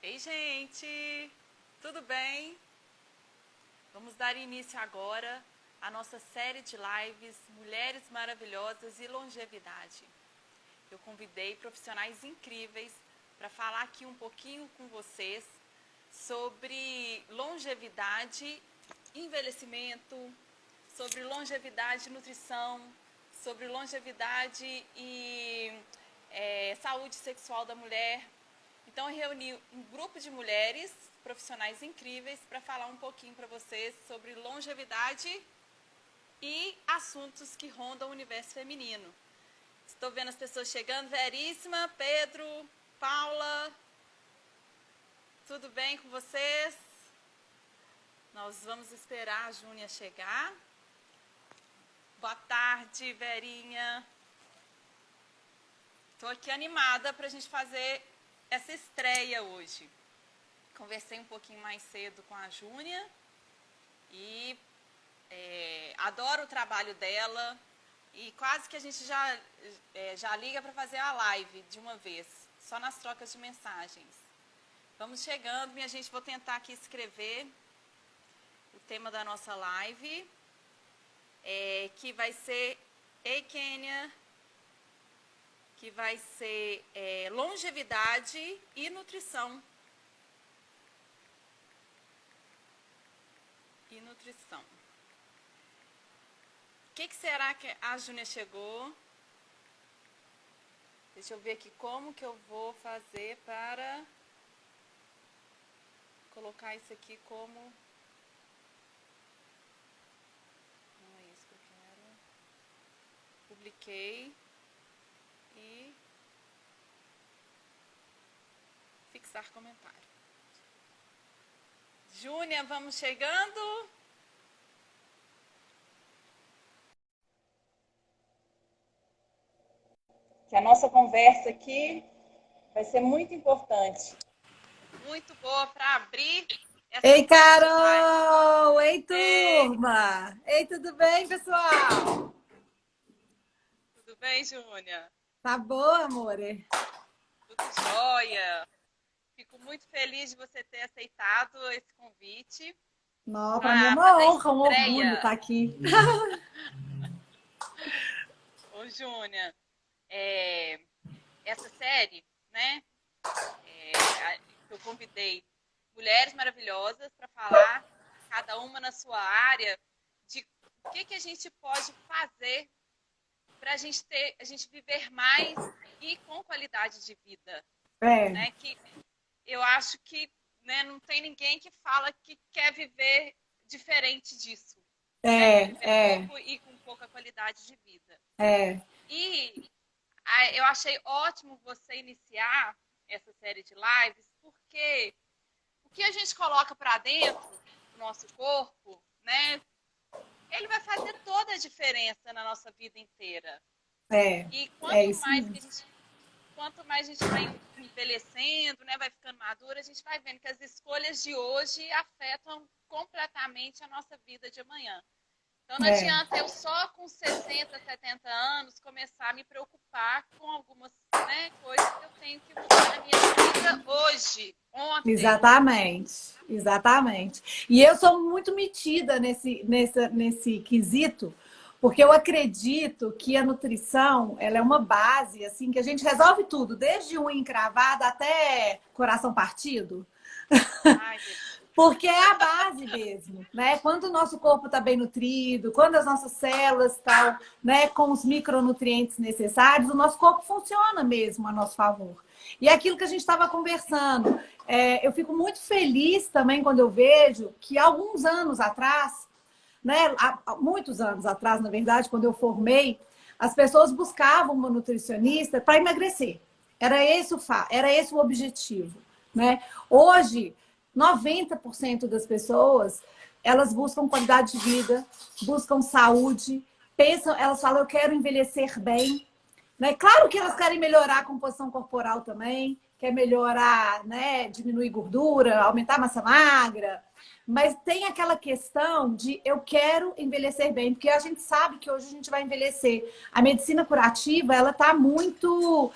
Ei, gente! Tudo bem? Vamos dar início agora à nossa série de lives Mulheres Maravilhosas e Longevidade. Eu convidei profissionais incríveis para falar aqui um pouquinho com vocês sobre longevidade, envelhecimento, sobre longevidade e nutrição, sobre longevidade e saúde sexual da mulher. Então, eu reuni um grupo de mulheres profissionais incríveis para falar um pouquinho para vocês sobre longevidade e assuntos que rondam o universo feminino. Estou vendo as pessoas chegando. Veríssima, Pedro, Paula, tudo bem com vocês? Nós vamos esperar a Júnia chegar. Boa tarde, Verinha. Estou aqui animada para a gente fazer essa estreia hoje. Conversei um pouquinho mais cedo com a Júnia e adoro o trabalho dela e quase que a gente já liga para fazer a live de uma vez, só nas trocas de mensagens. Vamos chegando, minha gente, vou tentar aqui escrever o tema da nossa live, que vai ser Ei, Kênia, que vai ser longevidade e nutrição. O que será que a Júnia chegou? Deixa eu ver aqui como que eu vou fazer para colocar isso aqui como... Não é isso que eu quero. Publiquei. E fixar comentário. Júnia, vamos chegando. Que a nossa conversa aqui vai ser muito importante. Muito boa para abrir essa... Ei, Carol! Ei, turma! Ei, tudo bem, pessoal? Tudo bem, Júnia? Tá boa, amor? Tudo jóia. Fico muito feliz de você ter aceitado esse convite. Não, para mim é uma honra, um estreia. orgulho estar aqui. Ô, Júnia, essa série, né, eu convidei mulheres maravilhosas para falar, cada uma na sua área, de o que a gente pode fazer para a gente viver mais e com qualidade de vida. Né? Que eu acho que, né, não tem ninguém que fala que quer viver diferente disso. Pouco e com pouca qualidade de vida. E eu achei ótimo você iniciar essa série de lives, porque o que a gente coloca para dentro do nosso corpo, né, ele vai fazer toda a diferença na nossa vida inteira. E quanto mais a gente vai envelhecendo, né, vai ficando madura, a gente vai vendo que as escolhas de hoje afetam completamente a nossa vida de amanhã. Então, não adianta eu só com 60, 70 anos começar a me preocupar com algumas, né, coisas que eu tenho que mudar na minha vida hoje, ontem. Exatamente. E eu sou muito metida nesse quesito, porque eu acredito que a nutrição, ela é uma base, assim, que a gente resolve tudo, desde unha encravada até coração partido. Ai, porque é a base mesmo, né? Quando o nosso corpo está bem nutrido, quando as nossas células estão, né, com os micronutrientes necessários, o nosso corpo funciona mesmo a nosso favor. E é aquilo que a gente estava conversando, eu fico muito feliz também quando eu vejo que alguns anos atrás, né, há muitos anos atrás, na verdade, quando eu formei, as pessoas buscavam uma nutricionista para emagrecer. Era esse o objetivo, né? Hoje, 90% das pessoas, elas buscam qualidade de vida, buscam saúde, elas falam, eu quero envelhecer bem. Né? Claro que elas querem melhorar a composição corporal também, quer melhorar, né, diminuir gordura, aumentar a massa magra, mas tem aquela questão de eu quero envelhecer bem, porque a gente sabe que hoje a gente vai envelhecer. A medicina curativa, ela está muito...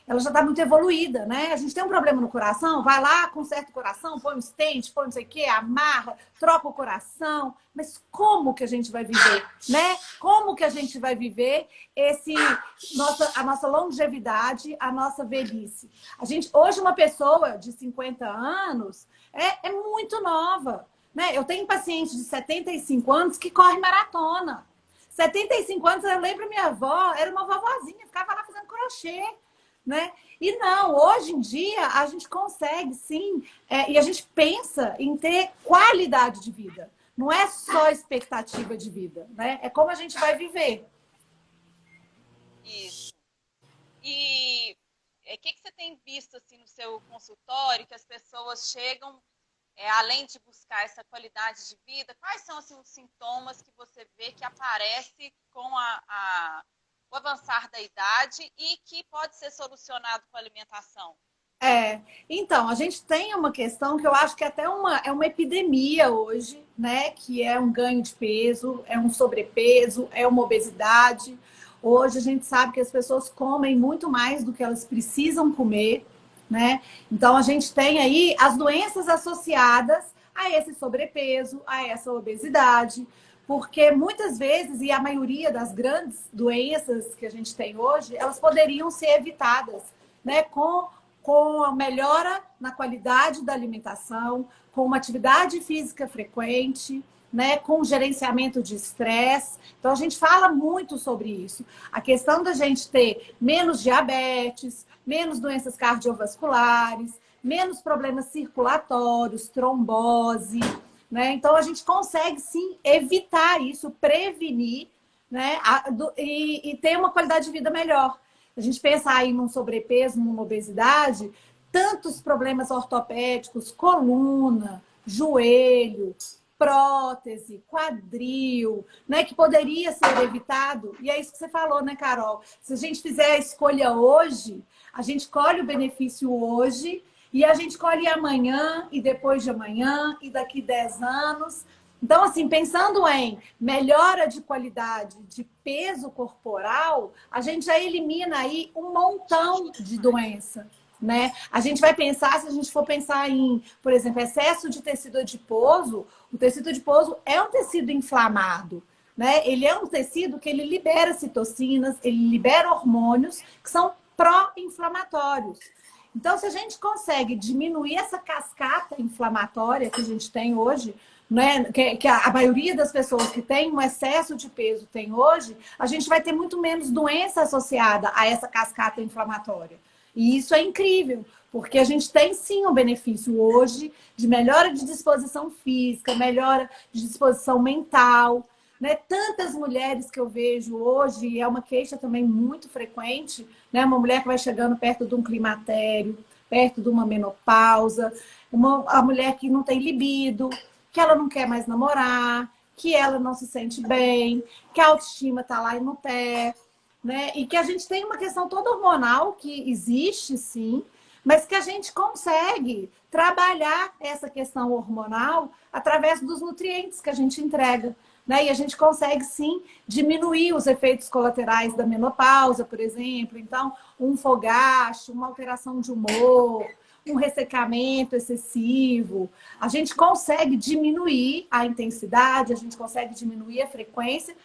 ela já está muito evoluída, né? A gente tem um problema no coração, vai lá, conserta o coração, põe um stent, põe não sei o quê, amarra, troca o coração. Mas como que a gente vai viver, né? Como que a gente vai viver a nossa longevidade, a nossa velhice? Hoje, uma pessoa de 50 anos é muito nova, né? Eu tenho paciente de 75 anos que corre maratona. 75 anos, eu lembro minha avó, era uma vovozinha, ficava lá fazendo crochê, né? E não, hoje em dia a gente consegue sim, e a gente pensa em ter qualidade de vida. Não é só expectativa de vida, né? É como a gente vai viver. Isso. E o que você tem visto assim no seu consultório, que as pessoas chegam, além de buscar essa qualidade de vida, quais são assim, os sintomas que você vê que aparece com o avançar da idade e que pode ser solucionado com a alimentação? Então, a gente tem uma questão que eu acho que é uma epidemia hoje, né? Que é um ganho de peso, é um sobrepeso, é uma obesidade. Hoje a gente sabe que as pessoas comem muito mais do que elas precisam comer, né? Então a gente tem aí as doenças associadas a esse sobrepeso, a essa obesidade, porque muitas vezes, e a maioria das grandes doenças que a gente tem hoje, elas poderiam ser evitadas, né? Com a melhora na qualidade da alimentação, com uma atividade física frequente, né, com gerenciamento de estresse. Então, a gente fala muito sobre isso. A questão da gente ter menos diabetes, menos doenças cardiovasculares, menos problemas circulatórios, trombose, né? Então, a gente consegue, sim, evitar isso, prevenir, né, e ter uma qualidade de vida melhor. A gente pensa aí num sobrepeso, numa obesidade, tantos problemas ortopédicos, coluna, joelho, prótese, quadril, né, que poderia ser evitado. E é isso que você falou, né, Carol? Se a gente fizer a escolha hoje, a gente colhe o benefício hoje e a gente colhe amanhã e depois de amanhã e daqui 10 anos. Então, assim, pensando em melhora de qualidade de peso corporal, a gente já elimina aí um montão de doença, né? A gente vai pensar, se a gente for pensar em, por exemplo, excesso de tecido adiposo, o tecido adiposo é um tecido inflamado, né? Ele é um tecido que ele libera citocinas, ele libera hormônios que são pró-inflamatórios. Então, se a gente consegue diminuir essa cascata inflamatória que a gente tem hoje, né, que a maioria das pessoas que tem um excesso de peso tem hoje, a gente vai ter muito menos doença associada a essa cascata inflamatória. E isso é incrível, porque a gente tem sim um benefício hoje de melhora de disposição física, melhora de disposição mental, né? Tantas mulheres que eu vejo hoje, e é uma queixa também muito frequente, né? Uma mulher que vai chegando perto de um climatério, perto de uma menopausa, a mulher que não tem libido, que ela não quer mais namorar, que ela não se sente bem, que a autoestima está lá e no pé, né? E que a gente tem uma questão toda hormonal que existe, sim, mas que a gente consegue trabalhar essa questão hormonal através dos nutrientes que a gente entrega, né? E a gente consegue, sim, diminuir os efeitos colaterais da menopausa, por exemplo. Então, um fogacho, uma alteração de humor, um ressecamento excessivo. A gente consegue diminuir a intensidade, a gente consegue diminuir a frequência,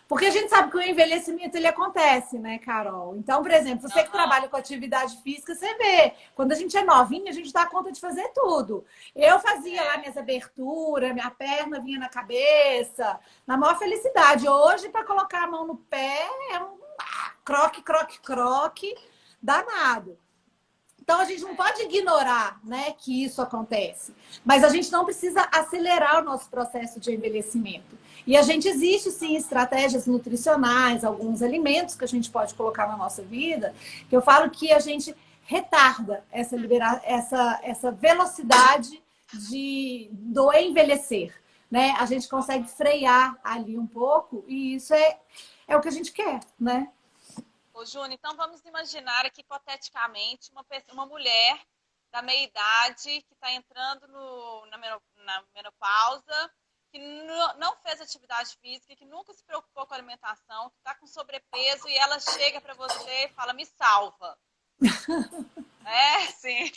porque a gente sabe que o envelhecimento ele acontece, né, Carol? Então, por exemplo, você que trabalha com atividade física, você vê, quando a gente é novinha, a gente dá conta de fazer tudo. Eu fazia lá minhas aberturas, minha perna vinha na cabeça, na maior felicidade. Hoje, para colocar a mão no pé, é um croque, croque, croque danado. Então, a gente não pode ignorar, né, que isso acontece. Mas a gente não precisa acelerar o nosso processo de envelhecimento. E a gente existe, sim, estratégias nutricionais, alguns alimentos que a gente pode colocar na nossa vida, que eu falo que a gente retarda essa velocidade do envelhecer. Né? A gente consegue frear ali um pouco e isso é o que a gente quer, né? Ô, Júnior, então vamos imaginar aqui, hipoteticamente, uma mulher da meia-idade que está entrando na menopausa, que não fez atividade física, que nunca se preocupou com a alimentação, que está com sobrepeso e ela chega para você e fala, me salva. Sim.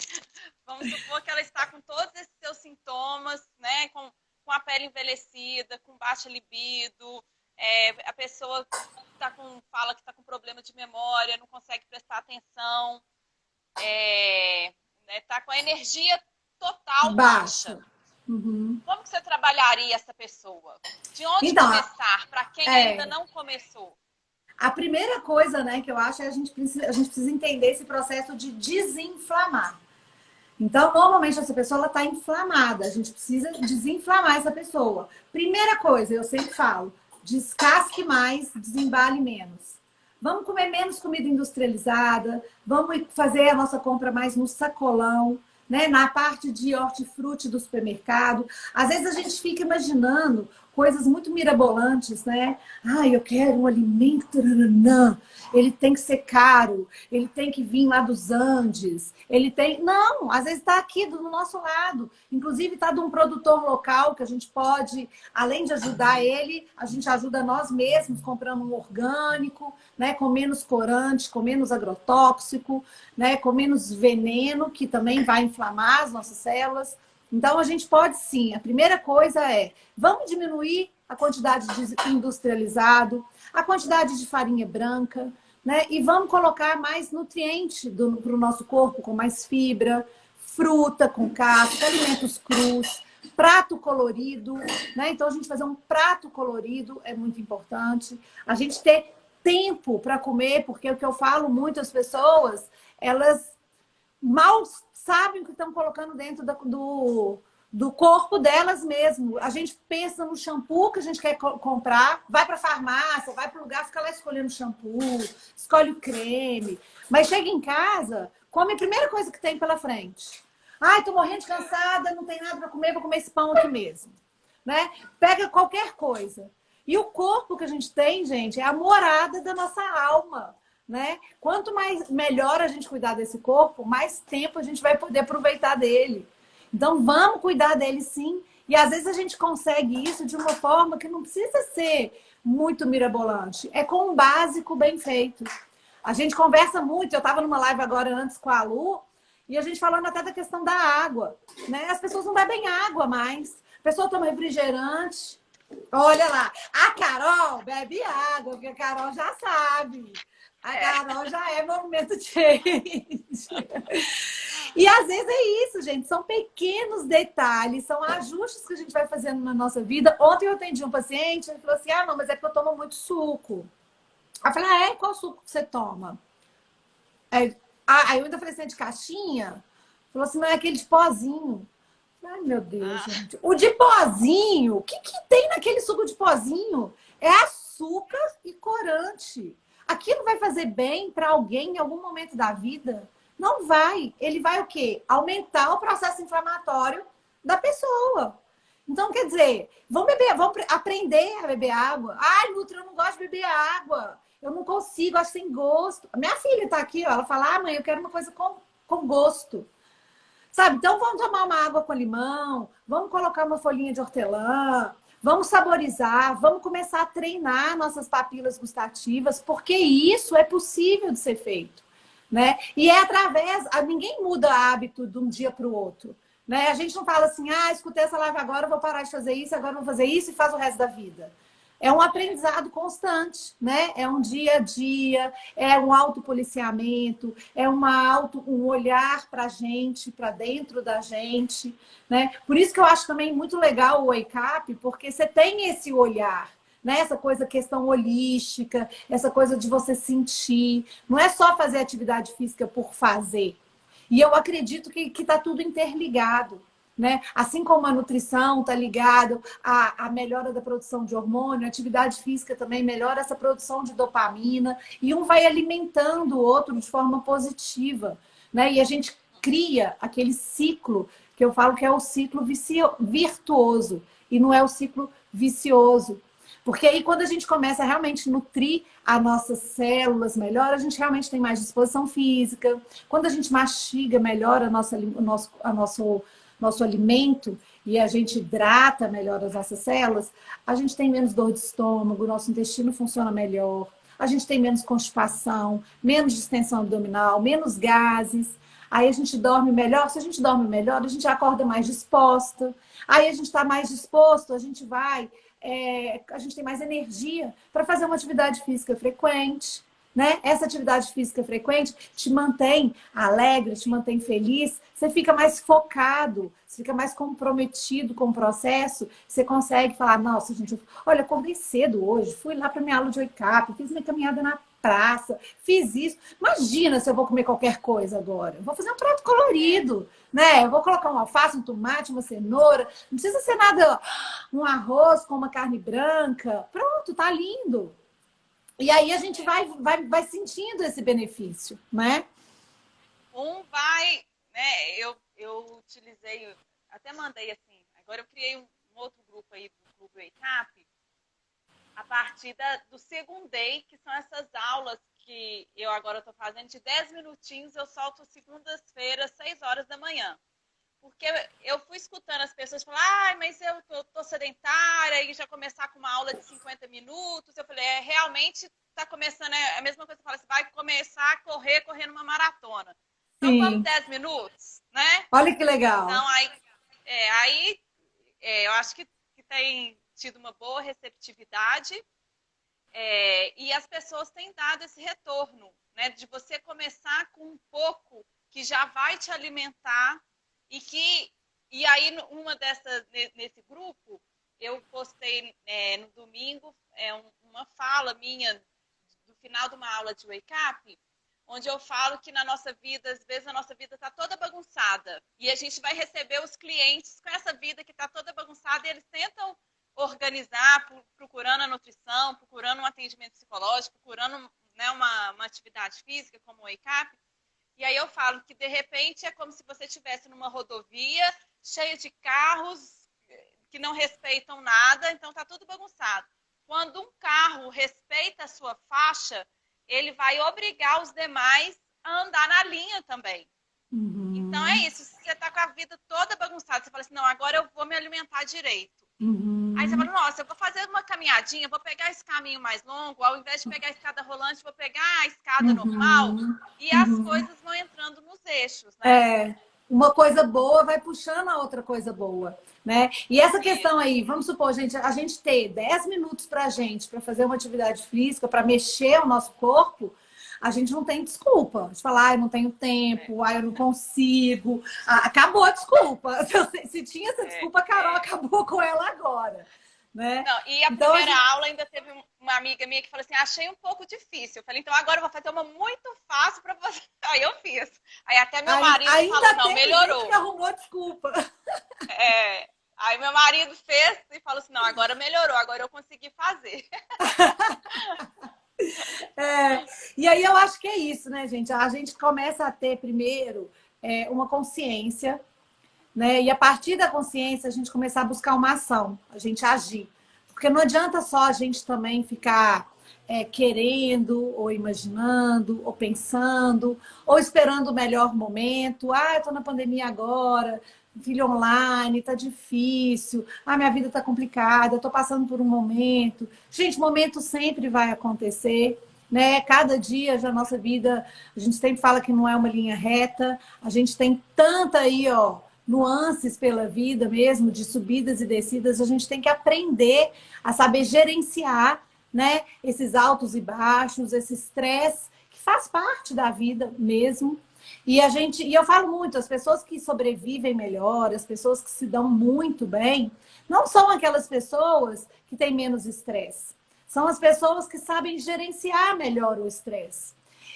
Vamos supor que ela está com todos esses seus sintomas, né? Com a pele envelhecida, com baixa libido, a pessoa fala que está com problema de memória, não consegue prestar atenção, tá com a energia total baixa. Baixa. Uhum. Como que você trabalharia essa pessoa? De onde Então, começar, para quem ainda não começou? A primeira coisa, né, que eu acho é a gente precisa entender esse processo de desinflamar. Então, normalmente essa pessoa está inflamada. A gente precisa desinflamar essa pessoa. Primeira coisa, eu sempre falo, descasque mais, desembale menos. Vamos comer menos comida industrializada, vamos fazer a nossa compra mais no sacolão, né? Na parte de hortifruti do supermercado. Às vezes a gente fica imaginando coisas muito mirabolantes, né? Eu quero um alimento, taranã. Ele tem que ser caro, ele tem que vir lá dos Andes, ele tem... Não, às vezes está aqui do nosso lado. Inclusive está de um produtor local que a gente pode, além de ajudar ele, a gente ajuda nós mesmos comprando um orgânico, né? Com menos corante, com menos agrotóxico, né? Com menos veneno, que também vai inflamar as nossas células. Então, a gente pode sim. A primeira coisa é, vamos diminuir a quantidade de industrializado, a quantidade de farinha branca, né? E vamos colocar mais nutriente para o nosso corpo, com mais fibra, fruta com casca, alimentos crus, prato colorido, né? Então, a gente fazer um prato colorido é muito importante. A gente ter tempo para comer, porque o que eu falo muito às pessoas, elas mal sabem o que estão colocando dentro do corpo delas mesmo. A gente pensa no shampoo que a gente quer comprar, vai para a farmácia, vai para o lugar, fica lá escolhendo shampoo, escolhe o creme. Mas chega em casa, come a primeira coisa que tem pela frente. Tô morrendo de cansada, não tem nada para comer, vou comer esse pão aqui mesmo. Né? Pega qualquer coisa. E o corpo que a gente tem, gente, é a morada da nossa alma. Né? Quanto mais melhor a gente cuidar desse corpo, mais tempo a gente vai poder aproveitar dele. Então, vamos cuidar dele sim. E às vezes a gente consegue isso de uma forma que não precisa ser muito mirabolante. É com um básico bem feito. A gente conversa muito. Eu estava numa live agora antes com a Lu e a gente falando até da questão da água. Né? As pessoas não bebem água mais. A pessoa toma refrigerante. Olha lá. A Carol bebe água, porque a Carol já sabe. A Carol já é movimento change. E às vezes é isso, gente. São pequenos detalhes, são ajustes que a gente vai fazendo na nossa vida. Ontem eu atendi um paciente, ele falou assim, não, mas é porque eu tomo muito suco. Eu falei, qual suco que você toma? Aí eu ainda falei assim, de caixinha? Falou assim, não, é aquele de pozinho. Ai, meu Deus, gente. O de pozinho, o que tem naquele suco de pozinho? É açúcar e corante. Aquilo vai fazer bem para alguém em algum momento da vida? Não vai. Ele vai o quê? Aumentar o processo inflamatório da pessoa. Então, quer dizer, vamos aprender a beber água. Nutra, eu não gosto de beber água. Eu não consigo, acho sem gosto. A minha filha está aqui, ó, ela fala, mãe, eu quero uma coisa com gosto. Sabe? Então, vamos tomar uma água com limão, vamos colocar uma folhinha de hortelã, vamos saborizar, vamos começar a treinar nossas papilas gustativas, porque isso é possível de ser feito, né? E é através... Ninguém muda hábito de um dia para o outro, né? A gente não fala assim, escutei essa live agora, vou parar de fazer isso, agora vou fazer isso e faz o resto da vida. É um aprendizado constante, né? É um dia a dia, é um autopoliciamento, é um olhar para a gente, para dentro da gente, né? Por isso que eu acho também muito legal o Wake Up, porque você tem esse olhar, né? Essa coisa, questão holística, essa coisa de você sentir. Não é só fazer atividade física por fazer. E eu acredito que está tudo interligado. Né? Assim como a nutrição está ligada à melhora da produção de hormônio, a atividade física também melhora essa produção de dopamina e um vai alimentando o outro de forma positiva. Né? E a gente cria aquele ciclo que eu falo que é o ciclo virtuoso e não é o ciclo vicioso. Porque aí quando a gente começa a realmente nutrir as nossas células melhor, a gente realmente tem mais disposição física. Quando a gente mastiga melhor nosso alimento e a gente hidrata melhor as nossas células, a gente tem menos dor de estômago, nosso intestino funciona melhor, a gente tem menos constipação, menos distensão abdominal, menos gases. Aí a gente dorme melhor. Se a gente dorme melhor, a gente acorda mais disposta. Aí a gente está mais disposto, a gente vai... a gente tem mais energia para fazer uma atividade física frequente, né? Essa atividade física frequente te mantém alegre, te mantém feliz, você fica mais focado, você fica mais comprometido com o processo, você consegue falar, nossa, gente, olha, acordei cedo hoje, fui lá para minha aula de wake up, fiz minha caminhada na praça, fiz isso. Imagina se eu vou comer qualquer coisa agora. Eu vou fazer um prato colorido, né? Eu vou colocar um alface, um tomate, uma cenoura. Não precisa ser nada, um arroz com uma carne branca. Pronto, tá lindo. E aí a gente vai sentindo esse benefício, né? Né? Eu utilizei, até mandei assim, agora eu criei um outro grupo aí, o Clube Wake Up, a partir do Second Day, que são essas aulas que eu agora estou fazendo de 10 minutinhos, eu solto segundas-feiras, 6 horas da manhã. Porque eu fui escutando as pessoas falar, mas eu tô sedentária, e já começar com uma aula de 50 minutos. Eu falei, realmente está começando, é a mesma coisa que eu falo, você vai começar a correr numa maratona. Então Sim. vamos 10 minutos, né? Olha que legal. Então eu acho que tem tido uma boa receptividade e as pessoas têm dado esse retorno, né? De você começar com um pouco que já vai te alimentar e aí nesse grupo eu postei no domingo uma fala minha do final de uma aula de wake up, onde eu falo que na nossa vida, às vezes a nossa vida está toda bagunçada e a gente vai receber os clientes com essa vida que está toda bagunçada e eles tentam organizar, procurando a nutrição, procurando um atendimento psicológico, procurando, né, uma atividade física como o wake up. E aí eu falo que, de repente, é como se você estivesse numa rodovia cheia de carros que não respeitam nada, então está tudo bagunçado. Quando um carro respeita a sua faixa, ele vai obrigar os demais a andar na linha também. Uhum. Então é isso, se você está com a vida toda bagunçada, você fala assim, não, agora eu vou me alimentar direito. Uhum. Aí você fala, nossa, eu vou fazer uma caminhadinha, vou pegar esse caminho mais longo, ao invés de pegar a escada rolante, vou pegar a escada normal, e as coisas vão entrando nos eixos, né? Uma coisa boa vai puxando a outra coisa boa, né? E essa questão aí, vamos supor, gente, a gente ter 10 minutos pra gente, para fazer uma atividade física, para mexer o nosso corpo, a gente não tem desculpa de falar, eu não tenho tempo, eu não consigo. Acabou a desculpa. Se tinha essa desculpa, a Carol acabou com ela agora. Né? Não, e a primeira aula ainda teve uma amiga minha que falou assim, achei um pouco difícil. Eu falei, então agora eu vou fazer uma muito fácil para você. Aí eu fiz. Aí até meu marido falou, não, melhorou. Gente que arrumou desculpa. Aí meu marido fez e falou assim, não, agora melhorou, agora eu consegui fazer. E aí eu acho que é isso, né, gente? A gente começa a ter primeiro uma consciência, né? E a partir da consciência a gente começar a buscar uma ação, a gente agir. Porque não adianta só a gente também ficar querendo, ou imaginando, ou pensando, ou esperando o melhor momento. Eu tô na pandemia agora, filho online, tá difícil, minha vida tá complicada, eu tô passando por um momento. Gente, momento sempre vai acontecer, né? Cada dia da nossa vida, a gente sempre fala que não é uma linha reta, a gente tem tanta aí, nuances pela vida mesmo, de subidas e descidas, a gente tem que aprender a saber gerenciar, né, esses altos e baixos, esse estresse que faz parte da vida mesmo. E eu falo muito, as pessoas que sobrevivem melhor, as pessoas que se dão muito bem, não são aquelas pessoas que têm menos estresse. São as pessoas que sabem gerenciar melhor o estresse.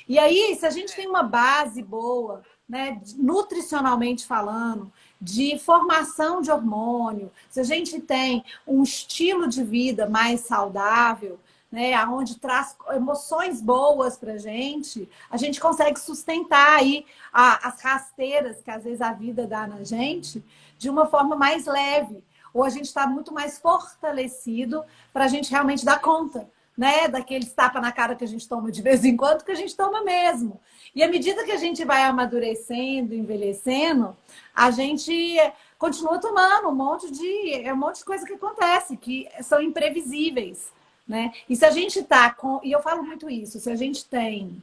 E aí, se a gente tem uma base boa, né, nutricionalmente falando, de formação de hormônio, se a gente tem um estilo de vida mais saudável, né, onde traz emoções boas para a gente consegue sustentar aí as rasteiras que às vezes a vida dá na gente de uma forma mais leve. Ou a gente está muito mais fortalecido para a gente realmente dar conta, né, daqueles tapa na cara que a gente toma de vez em quando, que a gente toma mesmo. E à medida que a gente vai amadurecendo, envelhecendo, a gente continua tomando um monte de coisa que acontece, que são imprevisíveis. né? E se a gente tá com... E eu falo muito isso, se a gente tem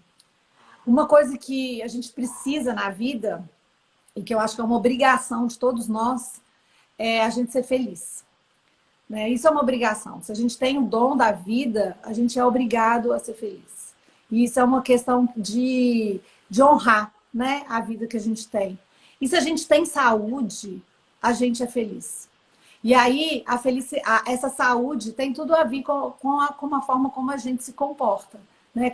uma coisa que a gente precisa na vida, e que eu acho que é uma obrigação de todos nós, é a gente ser feliz, né? Isso é uma obrigação. Se a gente tem o dom da vida, a gente é obrigado a ser feliz. E isso é uma questão de honrar, né, a vida que a gente tem. E se a gente tem saúde, a gente é feliz. E aí, essa saúde tem tudo a ver com a forma como a gente se comporta, né?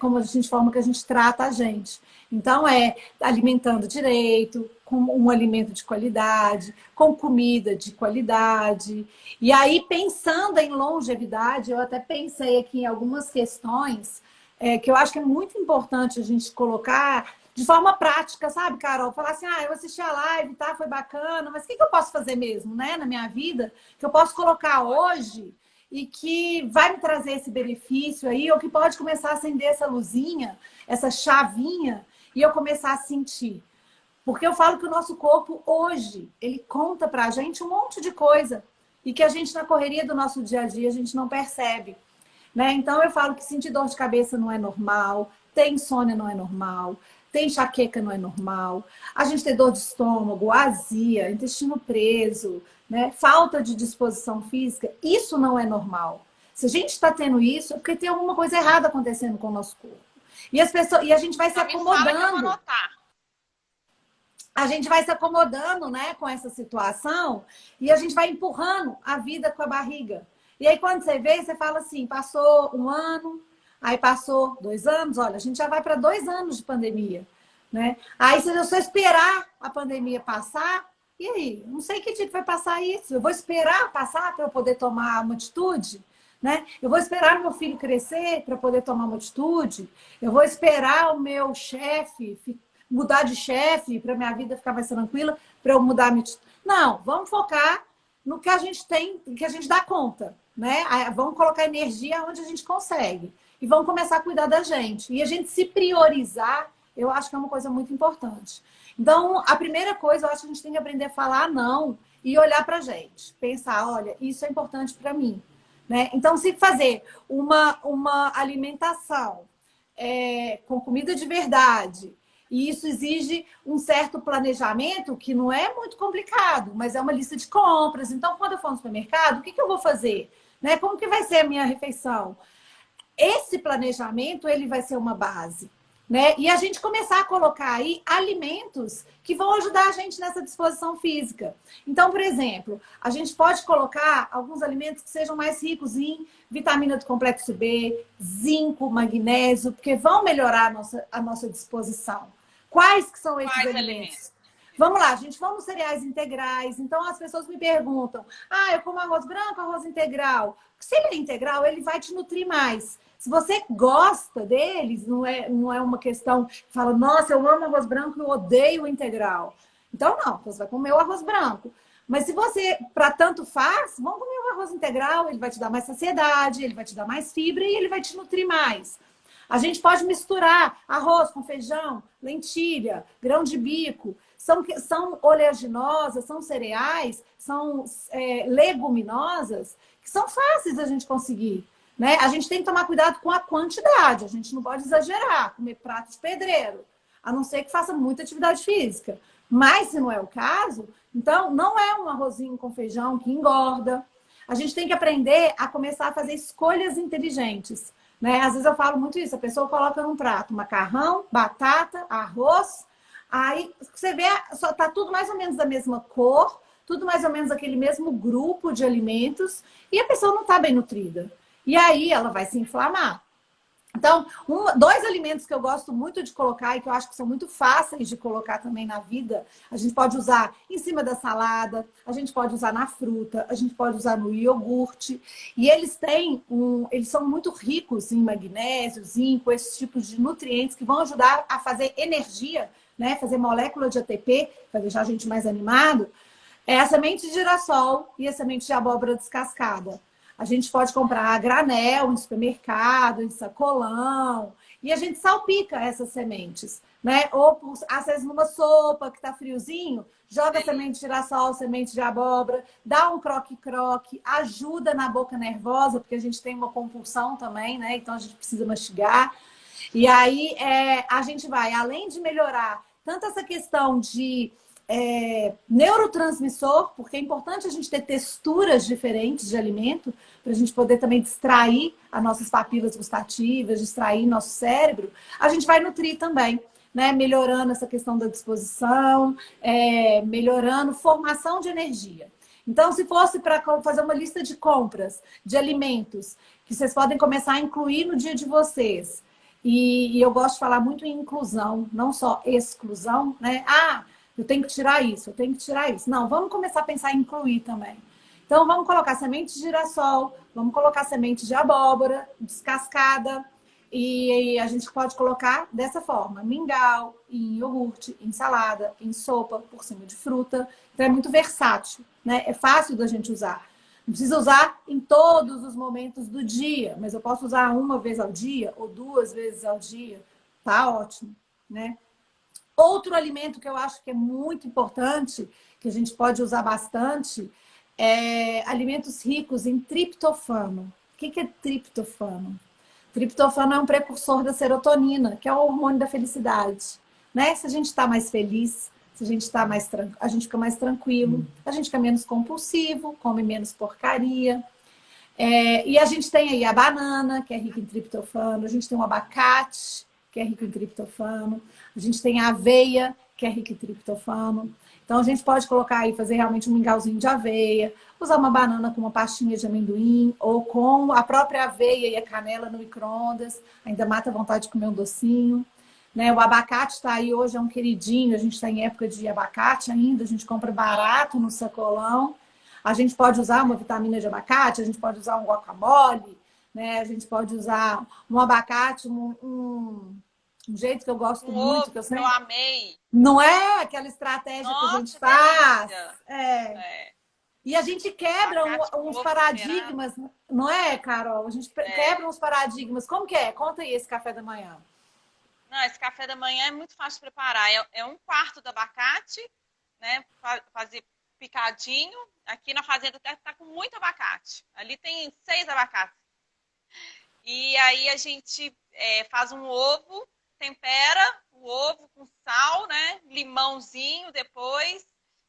Forma que a gente trata a gente. Então, é alimentando direito, com um alimento de qualidade, com comida de qualidade. E aí, pensando em longevidade, eu até pensei aqui em algumas questões que eu acho que é muito importante a gente colocar de forma prática, sabe, Carol? Falar assim, eu assisti a live, tá? Foi bacana, mas o que eu posso fazer mesmo, né, na minha vida? Que eu posso colocar hoje e que vai me trazer esse benefício aí, ou que pode começar a acender essa luzinha, essa chavinha, e eu começar a sentir. Porque eu falo que o nosso corpo, hoje, ele conta pra gente um monte de coisa e que a gente, na correria do nosso dia a dia, a gente não percebe, né? Então, eu falo que sentir dor de cabeça não é normal, ter insônia não é normal, ter enxaqueca não é normal, a gente ter dor de estômago, azia, intestino preso, né? Falta de disposição física, isso não é normal. Se a gente está tendo isso, é porque tem alguma coisa errada acontecendo com o nosso corpo. E a gente vai se acomodando. A gente vai se acomodando, né, com essa situação e a gente vai empurrando a vida com a barriga. E aí, quando você vê, você fala assim, passou um ano, aí passou 2 anos, olha, a gente já vai para 2 anos de pandemia, né? Aí, se eu só esperar a pandemia passar, e aí? Não sei que dia que vai passar isso. Eu vou esperar passar para eu poder tomar uma atitude, né? Eu vou esperar meu filho crescer para poder tomar uma atitude. Eu vou esperar o meu chefe mudar de chefe para minha vida ficar mais tranquila, para eu mudar minha... Não, vamos focar no que a gente tem, que a gente dá conta, né? Vamos colocar energia onde a gente consegue. E vamos começar a cuidar da gente. E a gente se priorizar, eu acho que é uma coisa muito importante. Então, a primeira coisa, eu acho que a gente tem que aprender a falar não e olhar pra gente. Pensar, olha, isso é importante para mim, né? Então, se fazer uma alimentação com comida de verdade, e isso exige um certo planejamento que não é muito complicado, mas é uma lista de compras. Então, quando eu for no supermercado, o que eu vou fazer? Né? Como que vai ser a minha refeição? Esse planejamento, ele vai ser uma base, né? E a gente começar a colocar aí alimentos que vão ajudar a gente nessa disposição física. Então, por exemplo, a gente pode colocar alguns alimentos que sejam mais ricos em vitamina do complexo B, zinco, magnésio, porque vão melhorar a nossa disposição. Quais que são esses alimentos? Vamos lá, gente, vamos cereais integrais. Então, as pessoas me perguntam, eu como arroz branco, arroz integral. Se ele é integral, ele vai te nutrir mais. Se você gosta deles, não é uma questão que fala, nossa, eu amo arroz branco e eu odeio o integral. Então, não, você vai comer o arroz branco. Mas se você, para tanto faz, vamos comer o arroz integral, ele vai te dar mais saciedade, ele vai te dar mais fibra e ele vai te nutrir mais. A gente pode misturar arroz com feijão, lentilha, grão de bico. São oleaginosas, são cereais, são leguminosas, que são fáceis da gente conseguir, né? A gente tem que tomar cuidado com a quantidade, a gente não pode exagerar, comer prato de pedreiro, a não ser que faça muita atividade física. Mas, se não é o caso, então não é um arrozinho com feijão que engorda. A gente tem que aprender a começar a fazer escolhas inteligentes, né? Às vezes eu falo muito isso, a pessoa coloca num prato macarrão, batata, arroz, aí você vê, só tá tudo mais ou menos da mesma cor, tudo mais ou menos aquele mesmo grupo de alimentos, e a pessoa não está bem nutrida. E aí ela vai se inflamar. Então, 2 alimentos que eu gosto muito de colocar e que eu acho que são muito fáceis de colocar também na vida, a gente pode usar em cima da salada, a gente pode usar na fruta, a gente pode usar no iogurte. E eles são muito ricos em magnésio, zinco, esses tipos de nutrientes que vão ajudar a fazer energia, né? Fazer molécula de ATP, para deixar a gente mais animado. É a semente de girassol e a semente de abóbora descascada. A gente pode comprar a granel em supermercado, em sacolão, e a gente salpica essas sementes, né? Ou, às vezes, numa sopa que tá friozinho, joga semente de girassol, semente de abóbora, dá um croque-croque, ajuda na boca nervosa, porque a gente tem uma compulsão também, né? Então, a gente precisa mastigar. E aí, a gente vai, além de melhorar tanto essa questão de neurotransmissor, porque é importante a gente ter texturas diferentes de alimento, para a gente poder também distrair as nossas papilas gustativas, distrair nosso cérebro, a gente vai nutrir também, né? Melhorando essa questão da disposição, melhorando formação de energia. Então, se fosse para fazer uma lista de compras de alimentos que vocês podem começar a incluir no dia de vocês, e eu gosto de falar muito em inclusão, não só exclusão, né? Ah, eu tenho que tirar isso, eu tenho que tirar isso. Não, vamos começar a pensar em incluir também. Então, vamos colocar semente de girassol, vamos colocar semente de abóbora descascada, e a gente pode colocar dessa forma, mingau, em iogurte, em salada, em sopa, por cima de fruta. Então, é muito versátil, né? É fácil da gente usar. Não precisa usar em todos os momentos do dia, mas eu posso usar uma vez ao dia ou 2 vezes ao dia. Tá ótimo, né? Outro alimento que eu acho que é muito importante, que a gente pode usar bastante, é alimentos ricos em triptofano. O que é triptofano? Triptofano é um precursor da serotonina, que é o hormônio da felicidade, né? Se a gente está mais feliz, se a gente está mais a gente fica mais tranquilo, a gente fica menos compulsivo, come menos porcaria. E a gente tem aí a banana, que é rica em triptofano, a gente tem o abacate, que é rico em triptofano, a gente tem a aveia, que é rica em triptofano. Então, a gente pode colocar aí, fazer realmente um mingauzinho de aveia, usar uma banana com uma pastinha de amendoim, ou com a própria aveia e a canela no micro-ondas, ainda mata a vontade de comer um docinho. Né? O abacate está aí, hoje é um queridinho, a gente está em época de abacate ainda, a gente compra barato no sacolão. A gente pode usar uma vitamina de abacate, a gente pode usar um guacamole, né? A gente pode usar um abacate, um jeito que eu gosto muito, que eu sempre... Eu amei. Não é aquela estratégia Nossa, que a gente faz. É. E a gente quebra uns paradigmas, temperado. não é, Carol? A gente quebra uns paradigmas. Como que é? Conta aí esse café da manhã. Não, esse café da manhã é muito fácil de preparar. É 1/4 do abacate, né? Fazer picadinho. Aqui na fazenda tá com muito abacate. Ali tem 6 abacates. E aí a gente faz um ovo, tempera o ovo com sal, né? Limãozinho depois.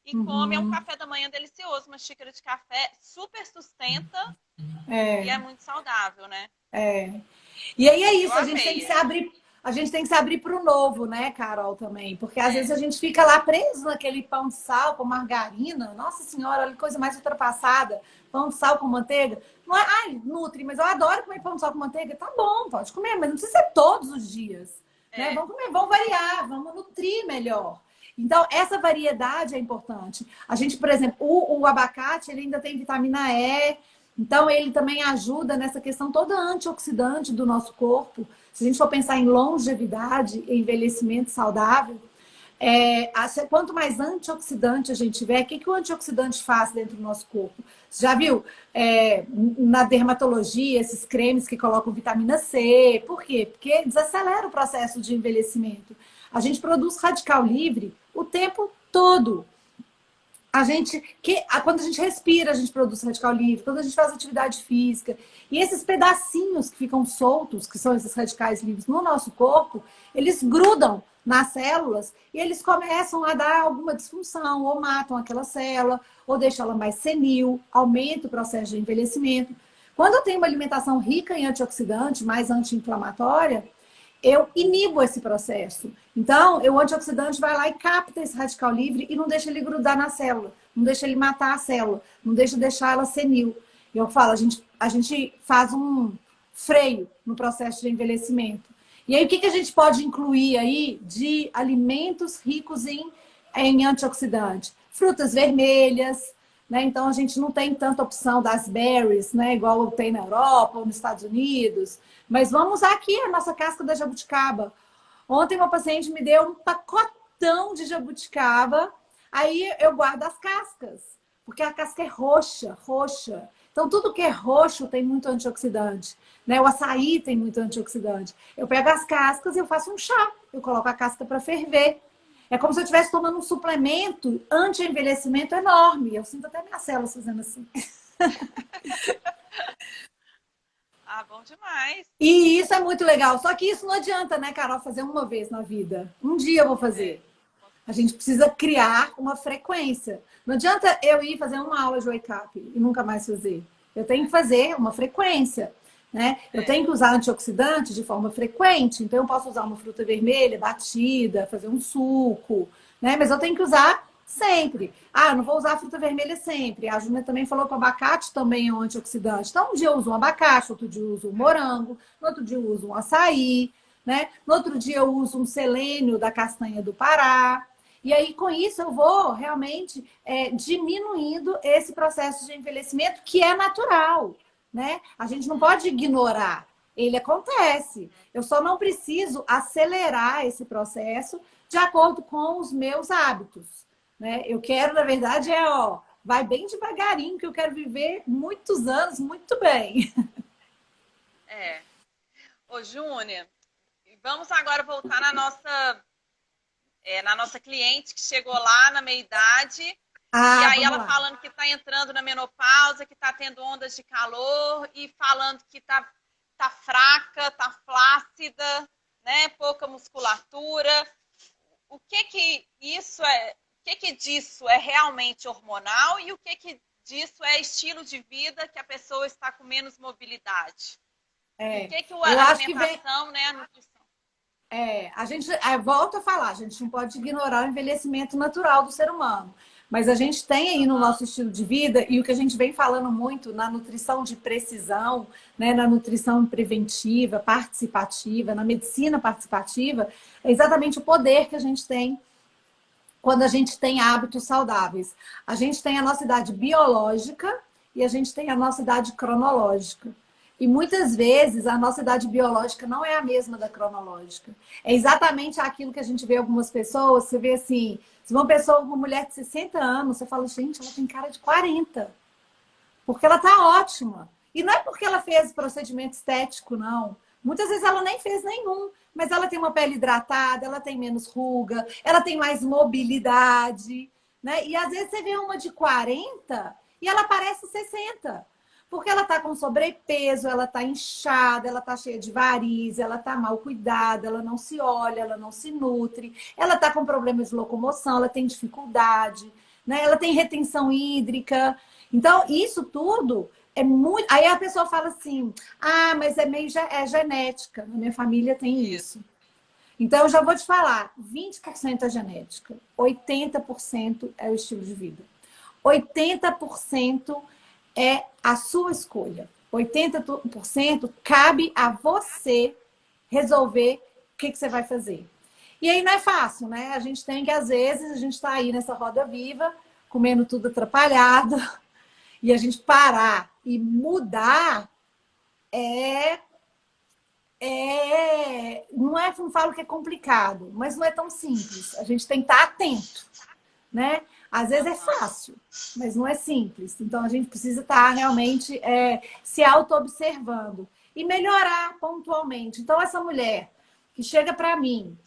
E come. É um café da manhã delicioso. Uma xícara de café, super sustenta. E é muito saudável, né? E aí é isso, a gente tem que se abrir para o novo, né, Carol, também. Porque às vezes a gente fica lá preso naquele pão de sal com margarina. Nossa Senhora, olha que coisa mais ultrapassada. Pão de sal com manteiga. Não é, ai, nutre, mas eu adoro comer pão de sal com manteiga. Tá bom, pode comer, mas não precisa ser todos os dias. Né? Vamos comer, vamos variar, vamos nutrir melhor. Então, essa variedade é importante. A gente, por exemplo, o abacate, ele ainda tem vitamina E. Então, ele também ajuda nessa questão toda antioxidante do nosso corpo. Se a gente for pensar em longevidade, em envelhecimento saudável, quanto mais antioxidante a gente tiver, o que o antioxidante faz dentro do nosso corpo? Você já viu na dermatologia esses cremes que colocam vitamina C? Por quê? Porque desacelera o processo de envelhecimento. A gente produz radical livre o tempo todo. Quando a gente respira, a gente produz radical livre. Quando a gente faz atividade física. E esses pedacinhos que ficam soltos, que são esses radicais livres no nosso corpo, eles grudam nas células e eles começam a dar alguma disfunção, ou matam aquela célula, ou deixam ela mais senil, aumenta o processo de envelhecimento. Quando eu tenho uma alimentação rica em antioxidante, mais anti-inflamatória, eu inibo esse processo. Então, o antioxidante vai lá e capta esse radical livre e não deixa ele grudar na célula, não deixa ele matar a célula, não deixar ela senil. E eu falo, a gente faz um freio no processo de envelhecimento. E aí, o que a gente pode incluir aí de alimentos ricos em antioxidante? Frutas vermelhas, né? Então, a gente não tem tanta opção das berries, né? Igual tem na Europa ou nos Estados Unidos. Mas vamos usar aqui a nossa casca da jabuticaba. Ontem uma paciente me deu um pacotão de jabuticaba. Aí eu guardo as cascas, porque a casca é roxa. Então tudo que é roxo tem muito antioxidante. Né? O açaí tem muito antioxidante. Eu pego as cascas e eu faço um chá. eu coloco a casca para ferver. É como se eu estivesse tomando um suplemento anti-envelhecimento enorme. Eu sinto até minhas células fazendo assim. Ah, bom demais. E isso é muito legal. Só que isso não adianta, né, Carol, fazer uma vez na vida. Um dia eu vou É, fazer. A gente precisa criar uma frequência. Não adianta eu ir fazer uma aula de wake up e nunca mais fazer. Eu tenho que fazer uma frequência, né? Eu tenho que usar antioxidante de forma frequente. Então, eu posso usar uma fruta vermelha batida, fazer um suco, né? Mas eu tenho que usar sempre. Ah, eu não vou usar a fruta vermelha sempre. A Júlia também falou que o abacate também é um antioxidante. Então, um dia eu uso um abacate, outro dia eu uso um morango, no outro dia eu uso um açaí, né? No outro dia eu uso um selênio da castanha do Pará. E aí, com isso, eu vou realmente diminuindo esse processo de envelhecimento que é natural, né? A gente não pode ignorar. Ele acontece. Eu só não preciso acelerar esse processo de acordo com os meus hábitos, né? Eu quero, na verdade, vai bem devagarinho, que eu quero viver muitos anos muito bem. é. Ô, Júnior, vamos agora voltar na nossa cliente que chegou lá na meia-idade. E aí Vamos ela lá. falando que está entrando na menopausa, que está tendo ondas de calor e falando que tá fraca, tá flácida, né? Pouca musculatura. O que isso é? O que disso é realmente hormonal e o que disso é estilo de vida que a pessoa está com menos mobilidade? E o que Eu a acho que vem. alimentação, né, a nutrição? A gente volta a falar, a gente não pode ignorar o envelhecimento natural do ser humano. Mas a gente tem aí no nosso estilo de vida, e o que a gente vem falando muito na nutrição de precisão, né, na nutrição preventiva, participativa, na medicina participativa, é exatamente o poder que a gente tem quando a gente tem hábitos saudáveis. A gente tem a nossa idade biológica e a gente tem a nossa idade cronológica. E muitas vezes a nossa idade biológica não é a mesma da cronológica. É exatamente aquilo que a gente vê algumas pessoas, você vê assim, se uma mulher de 60 anos, você fala, gente, ela tem cara de 40. Porque ela tá ótima. E não é porque ela fez procedimento estético, não. Muitas vezes ela nem fez nenhum, mas ela tem uma pele hidratada, ela tem menos ruga, ela tem mais mobilidade, né? E às vezes você vê uma de 40 e ela parece 60. Porque ela tá com sobrepeso, ela tá inchada, ela tá cheia de varizes, ela tá mal cuidada, ela não se olha, ela não se nutre, ela tá com problemas de locomoção, ela tem dificuldade, né? Ela tem retenção hídrica. Então, isso tudo é muito. Aí a pessoa fala assim: mas é meio genética. Na minha família tem isso. Então, eu já vou te falar: 20% é genética, 80% é o estilo de vida, 80% é a sua escolha. 80% cabe a você resolver o que você vai fazer. E aí não é fácil, né? A gente tem que, às vezes, a gente está aí nessa roda viva, comendo tudo atrapalhado, e a gente parar e mudar não falo que é complicado, mas não é tão simples. A gente tem que estar atento, né? Às vezes é fácil, mas não é simples. Então a gente precisa estar realmente se auto-observando e melhorar pontualmente. Então, essa mulher que chega para mim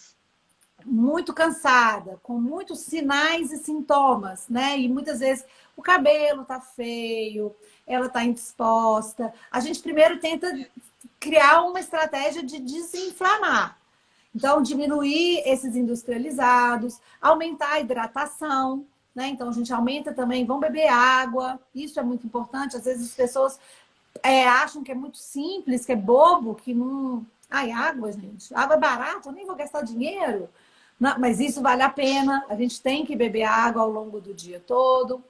muito cansada, com muitos sinais e sintomas, né? E muitas vezes o cabelo tá feio, ela tá indisposta. A gente primeiro tenta criar uma estratégia de desinflamar. Então, diminuir esses industrializados, aumentar a hidratação, né? Então, a gente aumenta também, vão beber água, isso é muito importante. Às vezes as pessoas acham que é muito simples, que é bobo, que não. Ai, água, gente. Água é barata, eu nem vou gastar dinheiro. Não, mas isso vale a pena. A gente tem que beber água ao longo do dia todo.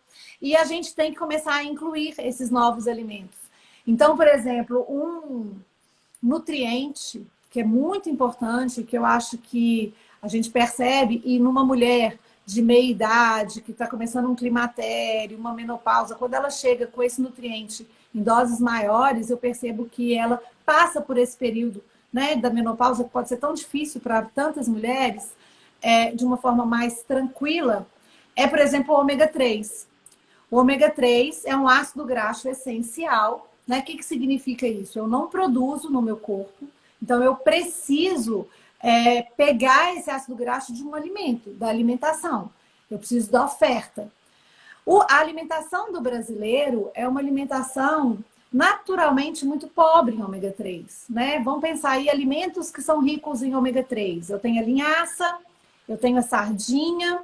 E a gente tem que começar a incluir esses novos alimentos. Então, por exemplo, um nutriente que é muito importante, que eu acho que a gente percebe, e numa mulher de meia idade, que está começando um climatério, uma menopausa, quando ela chega com esse nutriente em doses maiores, eu percebo que ela passa por esse período, né, da menopausa, que pode ser tão difícil para tantas mulheres, de uma forma mais tranquila, por exemplo, o ômega 3. O ômega 3 é um ácido graxo essencial, né? O que significa isso? Eu não produzo no meu corpo, então eu preciso pegar esse ácido graxo de um alimento, da alimentação. Eu preciso da oferta. A alimentação do brasileiro é uma alimentação naturalmente muito pobre em ômega 3, né? Vamos pensar aí alimentos que são ricos em ômega 3. Eu tenho a linhaça, eu tenho a sardinha,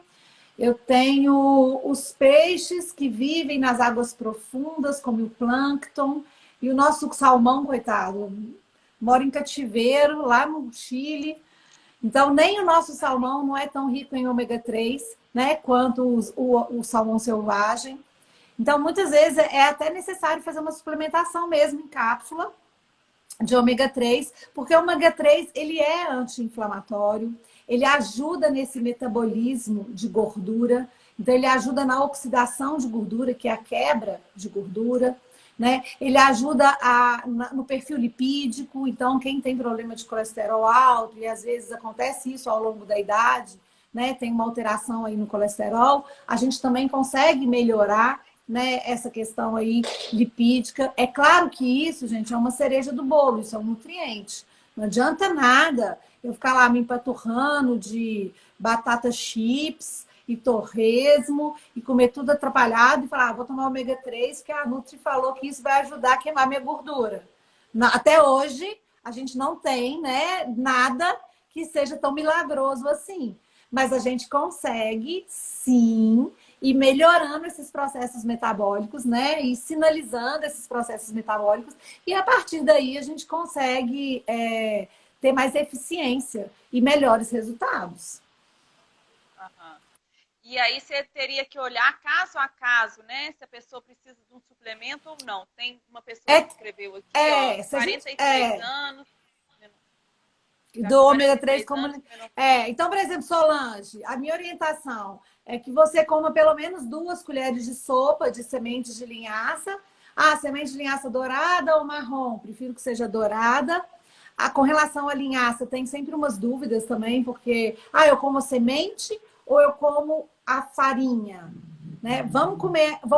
eu tenho os peixes que vivem nas águas profundas, como o plâncton, e o nosso salmão, coitado, mora em cativeiro, lá no Chile. Então, nem o nosso salmão não é tão rico em ômega 3, né, quanto o salmão selvagem. Então, muitas vezes é até necessário fazer uma suplementação mesmo em cápsula de ômega 3, porque o ômega 3 ele é anti-inflamatório, ele ajuda nesse metabolismo de gordura, então ele ajuda na oxidação de gordura, que é a quebra de gordura, né? Ele ajuda no perfil lipídico, então quem tem problema de colesterol alto, e às vezes acontece isso ao longo da idade, né? Tem uma alteração aí no colesterol, a gente também consegue melhorar, né, essa questão aí lipídica. É claro que isso, gente, é uma cereja do bolo, isso é um nutriente. Não adianta nada eu ficar lá me empaturrando de batata chips e torresmo e comer tudo atrapalhado e falar, vou tomar ômega 3, que a Nutri falou que isso vai ajudar a queimar minha gordura. Até hoje, a gente não tem, né, nada que seja tão milagroso assim. Mas a gente consegue, sim, e melhorando esses processos metabólicos, né? E sinalizando esses processos metabólicos. E a partir daí a gente consegue ter mais eficiência e melhores resultados. Uhum. E aí você teria que olhar caso a caso, né? Se a pessoa precisa de um suplemento ou não. Tem uma pessoa que escreveu aqui, ó, Se a gente, 43 anos. do ômega 3 como. Anos, Então, por exemplo, Solange, a minha orientação é que você coma pelo menos 2 colheres de sopa de sementes de linhaça. Ah, semente de linhaça dourada ou marrom? Prefiro que seja dourada. Com relação à linhaça, tem sempre umas dúvidas também, porque eu como a semente ou eu como a farinha? Né? Vamos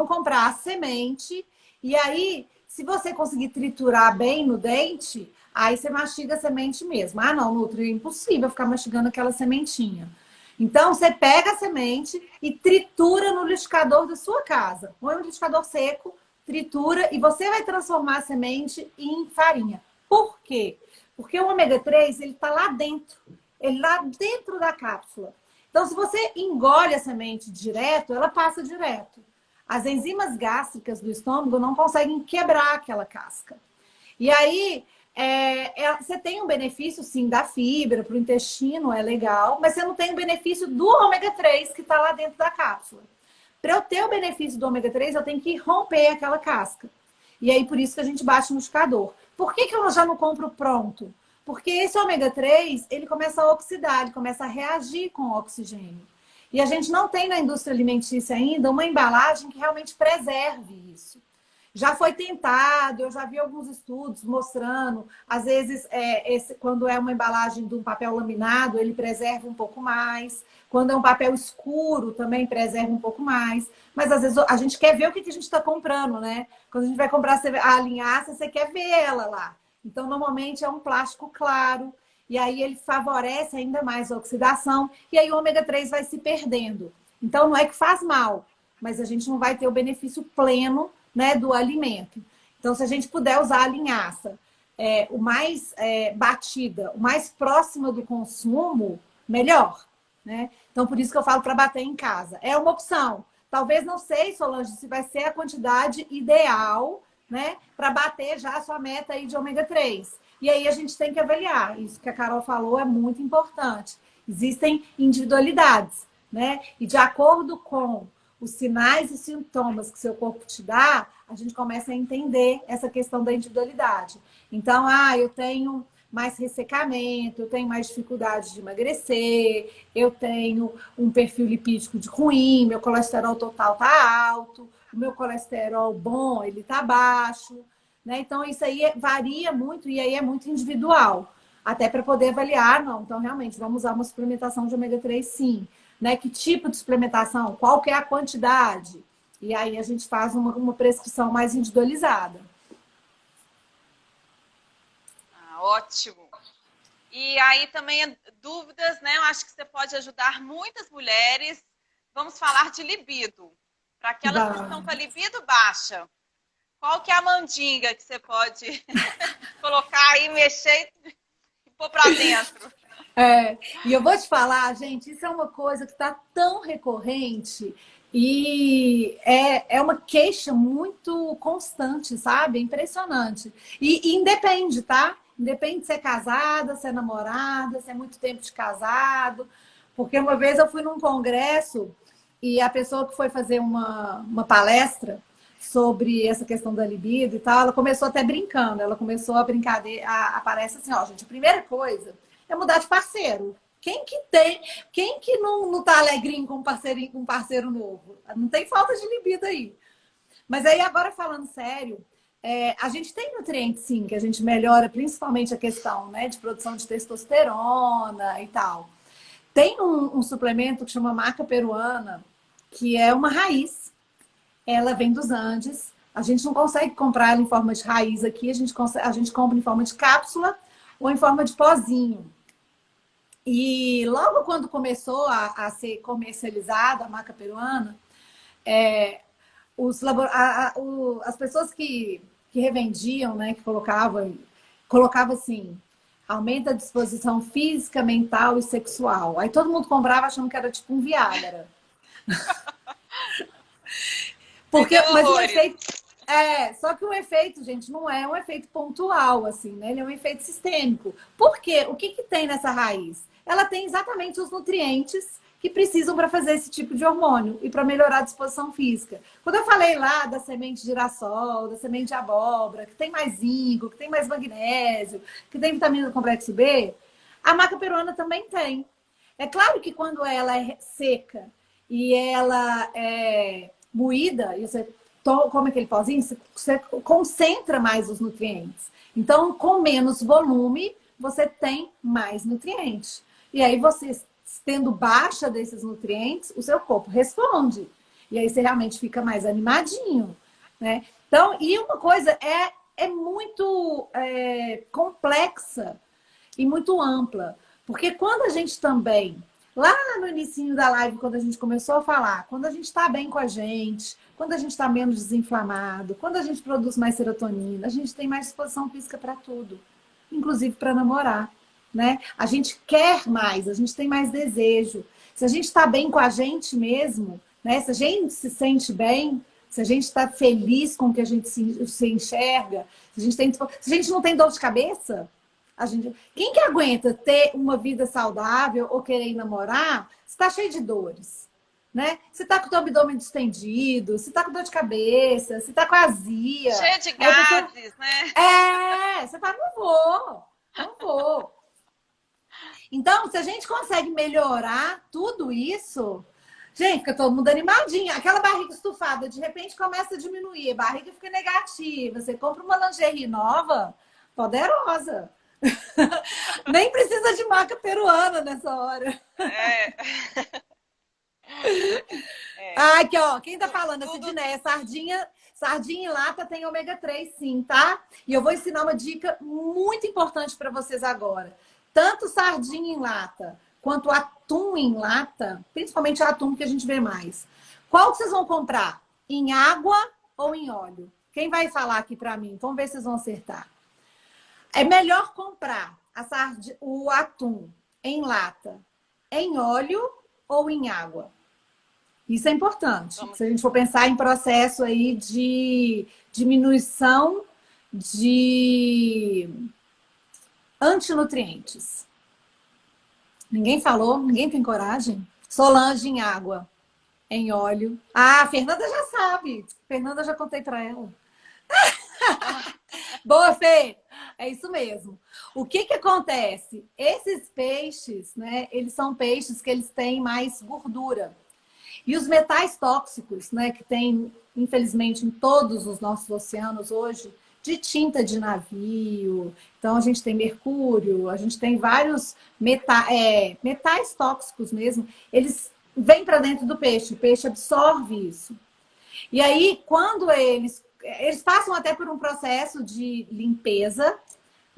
comprar a semente, e aí, se você conseguir triturar bem no dente, aí você mastiga a semente mesmo. Ah, não, Nutri, é impossível ficar mastigando aquela sementinha. Então, você pega a semente e tritura no liquidificador da sua casa. Põe um liquidificador seco, tritura e você vai transformar a semente em farinha. Por quê? Porque o ômega 3, ele está lá dentro. Ele lá dentro da cápsula. Então, se você engole a semente direto, ela passa direto. As enzimas gástricas do estômago não conseguem quebrar aquela casca. E aí, você tem um benefício, sim, da fibra para o intestino, é legal, mas você não tem o benefício do ômega 3 que está lá dentro da cápsula. Para eu ter o benefício do ômega 3, eu tenho que romper aquela casca. E aí, por isso que a gente bate no liquidificador. Por que eu já não compro pronto? Porque esse ômega 3, ele começa a oxidar, ele começa a reagir com o oxigênio. E a gente não tem na indústria alimentícia ainda uma embalagem que realmente preserve isso. Já foi tentado, eu já vi alguns estudos mostrando, às vezes, quando é uma embalagem de um papel laminado, ele preserva um pouco mais. Quando é um papel escuro, também preserva um pouco mais. Mas, às vezes, a gente quer ver o que a gente está comprando, né? Quando a gente vai comprar a linhaça, você quer ver ela lá. Então, normalmente, é um plástico claro. E aí, ele favorece ainda mais a oxidação. E aí, o ômega 3 vai se perdendo. Então, não é que faz mal, mas a gente não vai ter o benefício pleno, né, do alimento. Então, se a gente puder usar a linhaça o mais batida, o mais próxima do consumo, melhor. Né? Então, por isso que eu falo para bater em casa. É uma opção. Talvez, não sei, Solange, se vai ser a quantidade ideal, né, para bater já a sua meta aí de ômega 3. E aí a gente tem que avaliar. Isso que a Carol falou é muito importante. Existem individualidades, né? E de acordo com os sinais e sintomas que seu corpo te dá, a gente começa a entender essa questão da individualidade. Então, eu tenho mais ressecamento, eu tenho mais dificuldade de emagrecer, eu tenho um perfil lipídico de ruim, meu colesterol total tá alto, o meu colesterol bom, ele tá baixo, né? Então, isso aí varia muito e aí é muito individual. Até para poder avaliar, não. Então, realmente, vamos usar uma suplementação de ômega 3, sim. Né? Que tipo de suplementação? Qual que é a quantidade? E aí a gente faz uma prescrição mais individualizada. Ótimo. E aí também dúvidas, né? Eu acho que você pode ajudar muitas mulheres. Vamos falar de libido. Para aquelas que estão com a libido baixa. Qual que é a mandinga que você pode colocar aí, mexer e pôr para dentro? E eu vou te falar, gente, isso é uma coisa que está tão recorrente e é uma queixa muito constante, sabe? É impressionante. E independe, tá? Independe se é casada, se é namorada, se é muito tempo de casado. Porque uma vez eu fui num congresso e a pessoa que foi fazer uma palestra sobre essa questão da libido e tal, ela começou até brincando. Ela começou a brincadeira, a palestra assim, ó, gente, a primeira coisa é mudar de parceiro. Quem que não tá alegrinho com um parceiro novo? Não tem falta de libido aí. Mas aí agora falando sério, a gente tem nutrientes sim, que a gente melhora, principalmente a questão, né, de produção de testosterona e tal. Tem um suplemento que chama maca peruana, que é uma raiz. Ela vem dos Andes. A gente não consegue comprar ela em forma de raiz aqui, a gente compra em forma de cápsula ou em forma de pozinho. E logo quando começou a ser comercializada a maca peruana, as pessoas que revendiam, né, que colocava assim, aumenta a disposição física, mental e sexual. Aí todo mundo comprava achando que era tipo um Viagra. Mas o efeito... só que o efeito, gente, não é um efeito pontual, assim, né? Ele é um efeito sistêmico. Por quê? O que tem nessa raiz? Ela tem exatamente os nutrientes que precisam para fazer esse tipo de hormônio e para melhorar a disposição física. Quando eu falei lá da semente de girassol, da semente de abóbora, que tem mais zinco, que tem mais magnésio, que tem vitamina do complexo B, a maca peruana também tem. É claro que quando ela é seca e ela é moída, e você come aquele pozinho, você concentra mais os nutrientes. Então, com menos volume, você tem mais nutrientes. E aí, você tendo baixa desses nutrientes, o seu corpo responde. E aí, você realmente fica mais animadinho, né? Então, e uma coisa é muito complexa e muito ampla. Porque quando a gente também, lá no início da live, quando a gente começou a falar, quando a gente está bem com a gente, quando a gente está menos desinflamado, quando a gente produz mais serotonina, a gente tem mais disposição física para tudo, inclusive para namorar, né? A gente quer mais, a gente tem mais desejo. Se a gente está bem com a gente mesmo, né? Se a gente se sente bem, se a gente está feliz com o que a gente se enxerga, se a gente não tem dor de cabeça, quem que aguenta ter uma vida saudável ou querer namorar, se está cheio de dores, né? Se está com o teu abdômen distendido, se está com dor de cabeça, se está com azia. Cheio de gases, né? Você fala, não vou. Então, se a gente consegue melhorar tudo isso, gente, fica todo mundo animadinho. Aquela barriga estufada, de repente, começa a diminuir, a barriga fica negativa, você compra uma lingerie nova, poderosa. Nem precisa de maca peruana nessa hora. Aqui, ó, quem tá falando? A Sidneia, sardinha em lata tem ômega 3, sim, tá? E eu vou ensinar uma dica muito importante para vocês agora. Tanto sardinha em lata quanto atum em lata, principalmente atum que a gente vê mais. Qual que vocês vão comprar? Em água ou em óleo? Quem vai falar aqui para mim? Vamos ver se vocês vão acertar. É melhor comprar o atum em lata, em óleo ou em água? Isso é importante. Se a gente for pensar em processo aí de diminuição de antinutrientes. Ninguém falou? Ninguém tem coragem? Solange em água, em óleo. Ah, a Fernanda já sabe. Fernanda, já contei para ela. Boa, Fê! É isso mesmo. O que acontece? Esses peixes, né? Eles são peixes que eles têm mais gordura. E os metais tóxicos, né? Que tem, infelizmente, em todos os nossos oceanos hoje, de tinta de navio. Então, a gente tem mercúrio, a gente tem vários metais tóxicos mesmo. Eles vêm para dentro do peixe, o peixe absorve isso. E aí, quando eles passam até por um processo de limpeza,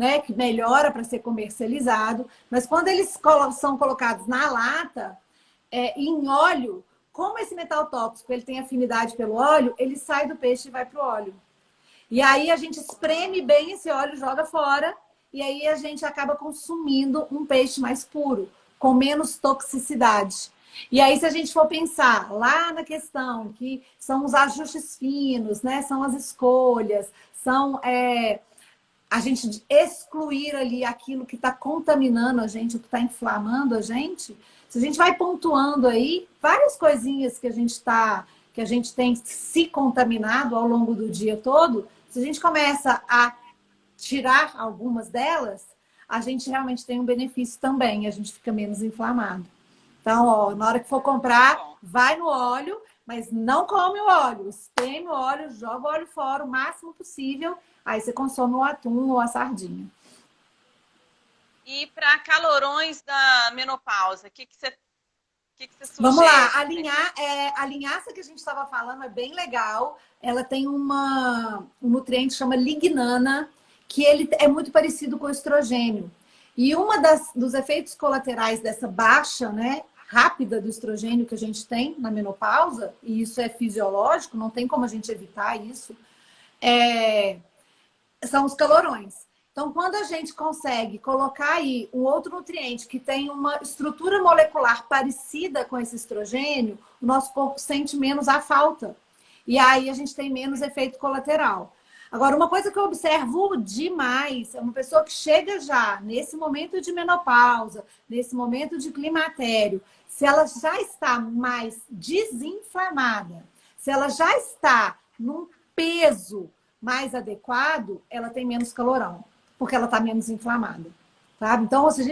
né, que melhora para ser comercializado, mas quando eles são colocados na lata, em óleo, como esse metal tóxico ele tem afinidade pelo óleo, ele sai do peixe e vai para o óleo. E aí a gente espreme bem esse óleo, joga fora, e aí a gente acaba consumindo um peixe mais puro, com menos toxicidade. E aí, se a gente for pensar lá na questão que são os ajustes finos, né? São as escolhas, são a gente excluir ali aquilo que está contaminando a gente, o que está inflamando a gente. Se a gente vai pontuando aí várias coisinhas que a gente tem se contaminado ao longo do dia todo, se a gente começa a tirar algumas delas, a gente realmente tem um benefício também, a gente fica menos inflamado. Então, ó, na hora que for comprar, vai no óleo, mas não come o óleo, espreme o óleo, joga o óleo fora o máximo possível, aí você consome o atum ou a sardinha. E para calorões da menopausa, o que você sugere? Vamos lá, a linhaça que a gente estava falando é bem legal. Ela tem um nutriente que chama lignana, que ele é muito parecido com o estrogênio. E dos efeitos colaterais dessa baixa, né, rápida do estrogênio que a gente tem na menopausa, e isso é fisiológico, não tem como a gente evitar isso, são os calorões. Então, quando a gente consegue colocar aí um outro nutriente que tem uma estrutura molecular parecida com esse estrogênio, o nosso corpo sente menos a falta. E aí a gente tem menos efeito colateral. Agora, uma coisa que eu observo demais é uma pessoa que chega já nesse momento de menopausa, nesse momento de climatério, se ela já está mais desinflamada, se ela já está num peso mais adequado, ela tem menos calorão, porque ela está menos inflamada. Sabe? Então, se a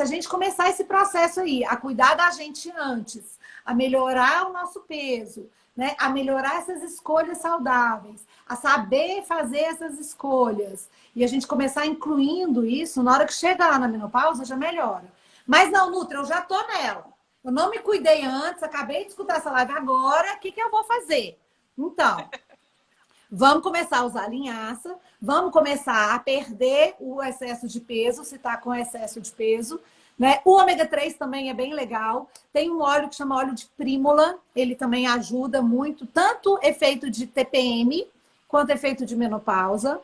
gente começar esse processo aí, a cuidar da gente antes, a melhorar o nosso peso, né? A melhorar essas escolhas saudáveis, a saber fazer essas escolhas, e a gente começar incluindo isso, na hora que chega lá na menopausa, já melhora. Mas não, Nutri, eu já tô nela. Eu não me cuidei antes, acabei de escutar essa live agora, o que eu vou fazer? Então, vamos começar a usar linhaça, vamos começar a perder o excesso de peso, se está com excesso de peso, né? O ômega 3 também é bem legal. Tem um óleo que chama óleo de prímula, ele também ajuda muito, tanto efeito de TPM quanto efeito de menopausa.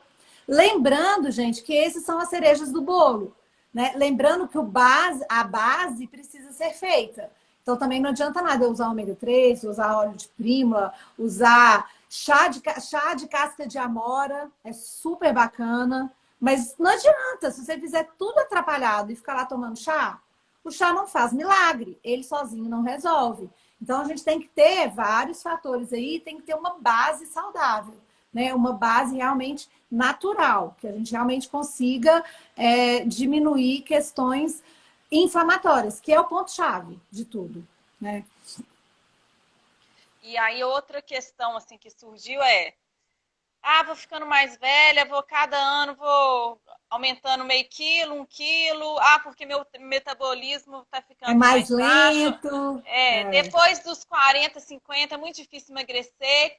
Lembrando, gente, que esses são as cerejas do bolo, né? Lembrando que a base precisa ser feita. Então também não adianta nada eu usar ômega 3, usar óleo de prímula, usar chá de casca de amora, é super bacana. Mas não adianta, se você fizer tudo atrapalhado e ficar lá tomando chá, o chá não faz milagre, ele sozinho não resolve. Então a gente tem que ter vários fatores aí, tem que ter uma base saudável, né? Uma base realmente natural, que a gente realmente consiga diminuir questões inflamatórias, que é o ponto-chave de tudo, né? E aí outra questão assim que surgiu vou ficando mais velha, cada ano vou aumentando meio quilo, 1 quilo. Porque meu metabolismo está ficando mais lento. Baixo. Depois dos 40, 50, é muito difícil emagrecer.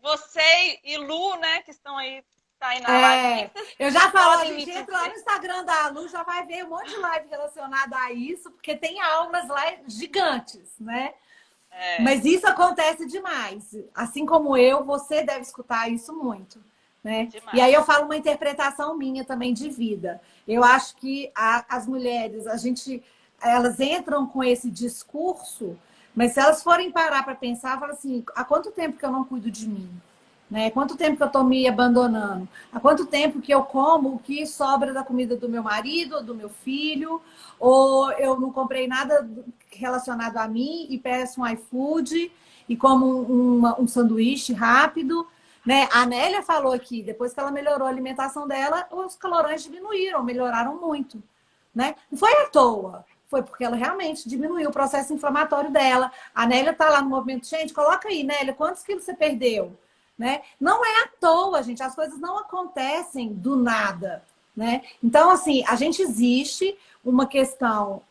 Você e Lu, né, que estão aí, tá aí na live. Eu já falo, a gente entra lá no Instagram da Lu, já vai ver um monte de live relacionada a isso, porque tem aulas lá gigantes, né? Mas isso acontece demais. Assim como eu, você deve escutar isso muito, né? Demais. E aí eu falo uma interpretação minha também de vida. Eu acho que as mulheres, elas entram com esse discurso, mas se elas forem parar para pensar, falam assim, há quanto tempo que eu não cuido de mim? Né? Quanto tempo que eu estou me abandonando? Há quanto tempo que eu como o que sobra da comida do meu marido, do meu filho? Ou eu não comprei nada relacionado a mim e peço um iFood e como um sanduíche rápido? Né? A Nélia falou aqui, depois que ela melhorou a alimentação dela, os calorões diminuíram, melhoraram muito. Né? Não foi à toa. Foi porque ela realmente diminuiu o processo inflamatório dela. A Nélia está lá no movimento. Gente, coloca aí, Nélia, quantos quilos você perdeu? Né? Não é à toa, gente. As coisas não acontecem do nada. Né? Então, assim, a gente existe uma questão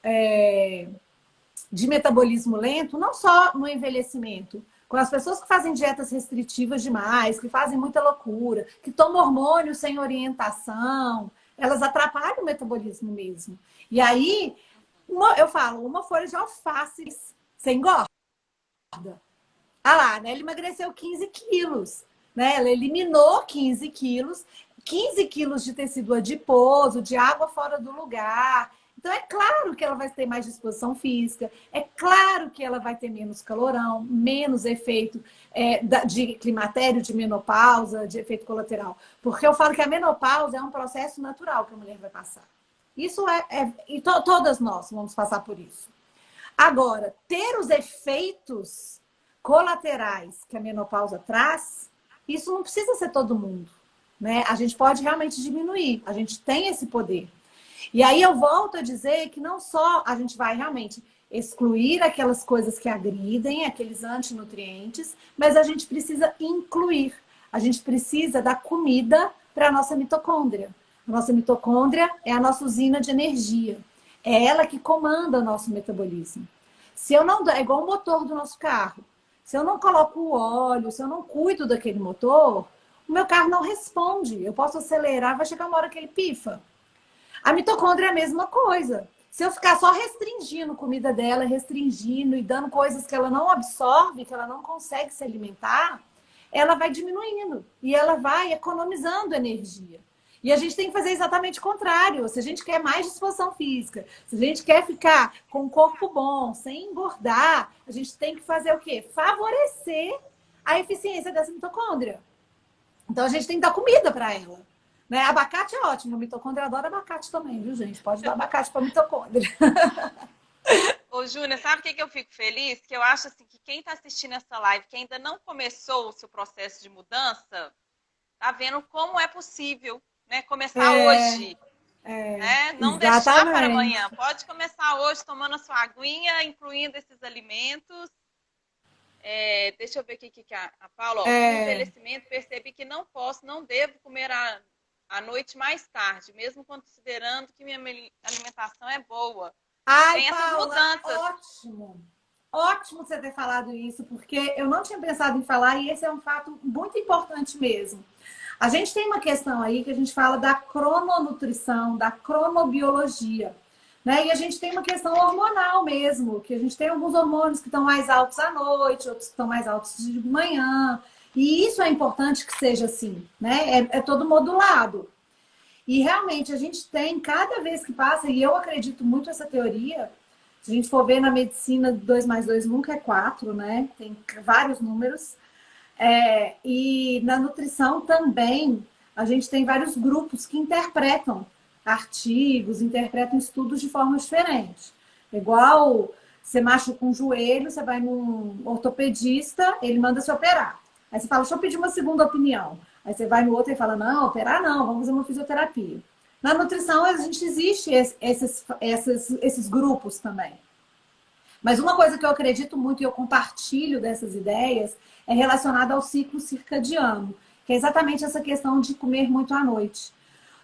de metabolismo lento, não só no envelhecimento, com as pessoas que fazem dietas restritivas demais, que fazem muita loucura, que tomam hormônio sem orientação, elas atrapalham o metabolismo mesmo. E aí, eu falo, uma folha de alface, você engorda. Ah lá, né? Ele emagreceu 15 quilos, né? Ela eliminou 15 quilos, 15 quilos de tecido adiposo, de água fora do lugar. Então, é claro que ela vai ter mais disposição física, é claro que ela vai ter menos calorão, menos efeito de climatério, de menopausa, de efeito colateral. Porque eu falo que a menopausa é um processo natural que a mulher vai passar. Isso e todas nós vamos passar por isso. Agora, ter os efeitos colaterais que a menopausa traz, isso não precisa ser todo mundo, né? A gente pode realmente diminuir, a gente tem esse poder. E aí eu volto a dizer que não só a gente vai realmente excluir aquelas coisas que agridem, aqueles antinutrientes, mas a gente precisa incluir. A gente precisa dar comida para a nossa mitocôndria. A nossa mitocôndria é a nossa usina de energia. É ela que comanda o nosso metabolismo. Se eu não... É igual o motor do nosso carro. Se eu não coloco o óleo, se eu não cuido daquele motor, o meu carro não responde. Eu posso acelerar, vai chegar uma hora que ele pifa. A mitocôndria é a mesma coisa. Se eu ficar só restringindo comida dela, restringindo e dando coisas que ela não absorve, que ela não consegue se alimentar, ela vai diminuindo e ela vai economizando energia. E a gente tem que fazer exatamente o contrário. Se a gente quer mais disposição física, se a gente quer ficar com um corpo bom, sem engordar, a gente tem que fazer o quê? Favorecer a eficiência dessa mitocôndria. Então a gente tem que dar comida para ela. Né? Abacate é ótimo, a mitocôndria adora abacate também, viu, gente? Pode dar abacate para mitocôndria. Ô, Júnior, sabe o que eu fico feliz? Que eu acho assim, que quem está assistindo essa live, que ainda não começou o seu processo de mudança, tá vendo como é possível, né? Começar hoje. Né? Não Exatamente. deixar para amanhã. Pode começar hoje tomando a sua aguinha, incluindo esses alimentos. Deixa eu ver aqui que a Paula, com o envelhecimento, percebi que não devo comer à noite mais tarde, mesmo considerando que minha alimentação é boa. Ai, tem essas Paula, mudanças. Ótimo. Ótimo você ter falado isso, porque eu não tinha pensado em falar e esse é um fato muito importante mesmo. A gente tem uma questão aí que a gente fala da crononutrição, da cronobiologia, né? E a gente tem uma questão hormonal mesmo, que a gente tem alguns hormônios que estão mais altos à noite, outros que estão mais altos de manhã. E isso é importante que seja assim, né? É todo modulado. E realmente a gente tem, cada vez que passa, e eu acredito muito nessa teoria, se a gente for ver na medicina, 2 mais 2 nunca é 4, né? Tem vários números. E na nutrição também, a gente tem vários grupos que interpretam artigos, interpretam estudos de forma diferente. Igual você machuca um joelho, você vai num ortopedista, ele manda se operar. Aí você fala, deixa eu pedir uma segunda opinião. Aí você vai no outro e fala, não, operar não, vamos fazer uma fisioterapia. Na nutrição, a gente existe esses grupos também. Mas uma coisa que eu acredito muito e eu compartilho dessas ideias é relacionada ao ciclo circadiano, que é exatamente essa questão de comer muito à noite.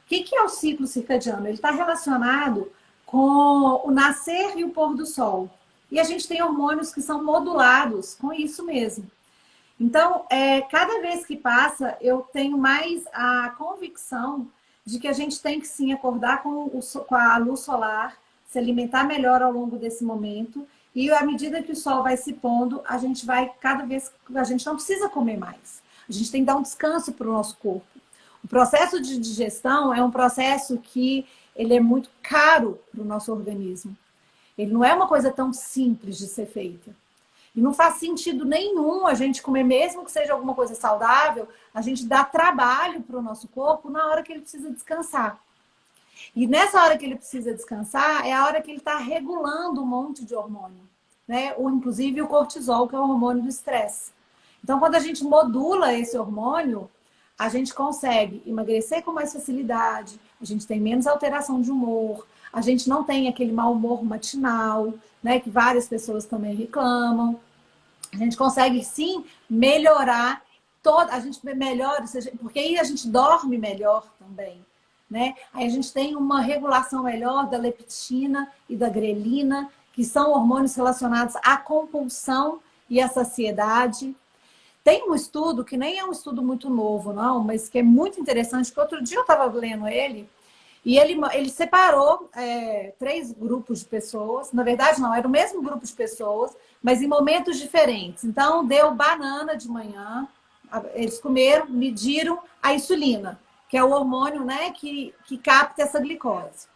O que é o ciclo circadiano? Ele está relacionado com o nascer e o pôr do sol. E a gente tem hormônios que são modulados com isso mesmo. Então, cada vez que passa, eu tenho mais a convicção de que a gente tem que sim acordar com a luz solar, se alimentar melhor ao longo desse momento. E à medida que o sol vai se pondo, a gente não precisa comer mais. A gente tem que dar um descanso para o nosso corpo. O processo de digestão é um processo que ele é muito caro para o nosso organismo. Ele não é uma coisa tão simples de ser feita. E não faz sentido nenhum a gente comer, mesmo que seja alguma coisa saudável, a gente dá trabalho para o nosso corpo na hora que ele precisa descansar. E nessa hora que ele precisa descansar, é a hora que ele está regulando um monte de hormônio, né? Ou inclusive o cortisol, que é o hormônio do estresse. Então, quando a gente modula esse hormônio, a gente consegue emagrecer com mais facilidade, a gente tem menos alteração de humor, a gente não tem aquele mau humor matinal, né? Que várias pessoas também reclamam. A gente consegue sim melhorar a gente melhora, porque aí a gente dorme melhor também. Né? Aí a gente tem uma regulação melhor da leptina e da grelina, que são hormônios relacionados à compulsão e à saciedade. Tem um estudo, que nem é um estudo muito novo, não, mas que é muito interessante, que outro dia eu estava lendo ele, E ele separou 3 grupos de pessoas. Na verdade, não, era o mesmo grupo de pessoas, mas em momentos diferentes. Então, deu banana de manhã, eles comeram, mediram a insulina, que é o hormônio, né, que capta essa glicose,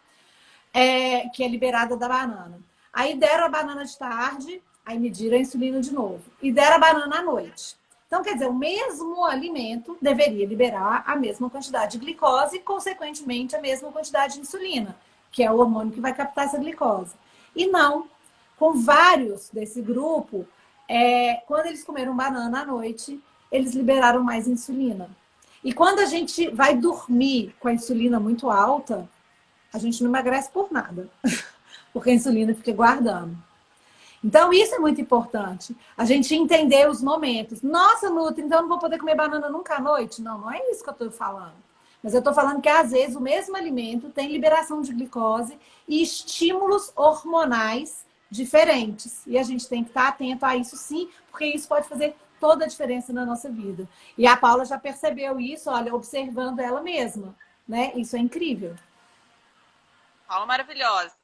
que é liberada da banana. Aí deram a banana de tarde, aí mediram a insulina de novo. E deram a banana à noite. Então, quer dizer, o mesmo alimento deveria liberar a mesma quantidade de glicose e, consequentemente, a mesma quantidade de insulina, que é o hormônio que vai captar essa glicose. E não. Com vários desse grupo, quando eles comeram banana à noite, eles liberaram mais insulina. E quando a gente vai dormir com a insulina muito alta, a gente não emagrece por nada, porque a insulina fica guardando. Então, isso é muito importante. A gente entender os momentos. Nossa, Nutri, então eu não vou poder comer banana nunca à noite? Não, não é isso que eu estou falando. Mas eu estou falando que, às vezes, o mesmo alimento tem liberação de glicose e estímulos hormonais diferentes. E a gente tem que estar atento a isso, sim, porque isso pode fazer toda a diferença na nossa vida. E a Paula já percebeu isso, olha, observando ela mesma, né? Isso é incrível. Paula maravilhosa.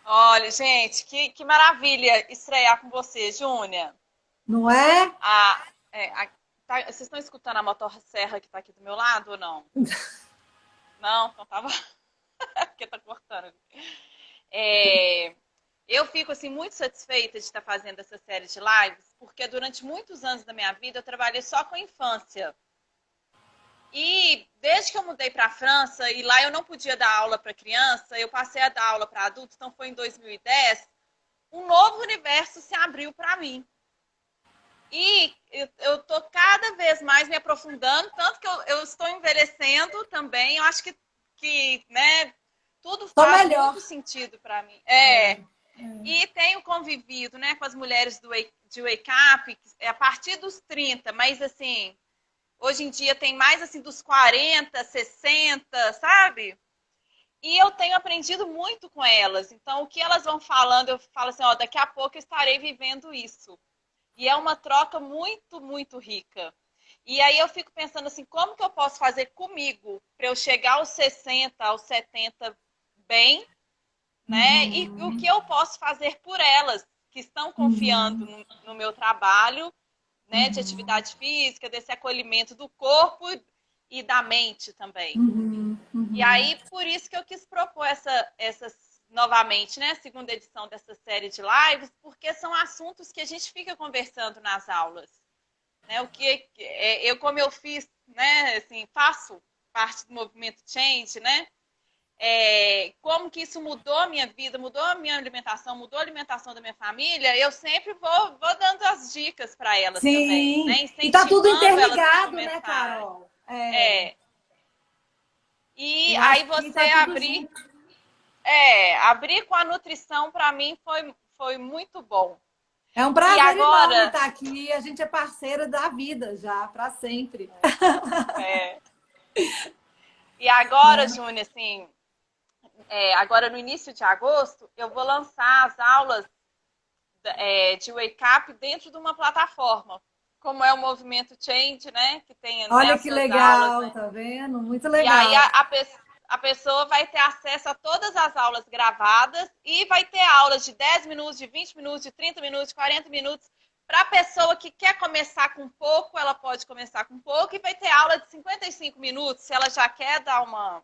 Olha, gente, que maravilha estrear com você, Júnia. Não é? Vocês estão escutando a motosserra que está aqui do meu lado ou não? Não? Então tava. Porque tá cortando. Eu fico assim muito satisfeita de estar fazendo essa série de lives, porque durante muitos anos da minha vida eu trabalhei só com a infância. E desde que eu mudei para a França, e lá eu não podia dar aula para criança, eu passei a dar aula para adultos, então foi em 2010, um novo universo se abriu para mim. E eu tô cada vez mais me aprofundando, tanto que eu estou envelhecendo também. Eu acho que né, tudo faz muito sentido para mim. E tenho convivido, né, com as mulheres de Wake Up a partir dos 30, mas assim, hoje em dia tem mais assim dos 40, 60, sabe? E eu tenho aprendido muito com elas. Então, o que elas vão falando, eu falo assim, ó, daqui a pouco eu estarei vivendo isso. E é uma troca muito, muito rica. E aí eu fico pensando assim, como que eu posso fazer comigo para eu chegar aos 60, aos 70 bem, né? Uhum. E o que eu posso fazer por elas que estão confiando no meu trabalho, né, de atividade física, desse acolhimento do corpo e da mente também. E aí, por isso que eu quis propor essa novamente, né, segunda edição dessa série de lives, porque são assuntos que a gente fica conversando nas aulas. Né, como eu fiz, né, assim, faço parte do movimento Change, né, como que isso mudou a minha vida, mudou a minha alimentação, mudou a alimentação da minha família, eu sempre vou dando as dicas para elas também, né, E tá tudo incentivando elas a interligado, né, começarem. Carol? E Eu aí acho que você tá tudo junto. abrir com a nutrição para mim foi muito bom. É um E prazer enorme agora, estar aqui. A gente é parceira da vida já, para sempre. e agora, Júnia, assim, agora no início de agosto, eu vou lançar as aulas de Wake Up dentro de uma plataforma, como é o Movimento Change, né? Que tem, né, Olha as que suas aulas, legal, né? tá vendo? Muito E aí legal. a pessoa vai ter acesso a todas as aulas gravadas e vai ter aulas de 10 minutos, de 20 minutos, de 30 minutos, de 40 minutos. Para a pessoa que quer começar com pouco, ela pode começar com pouco e vai ter aula de 55 minutos se ela já quer dar uma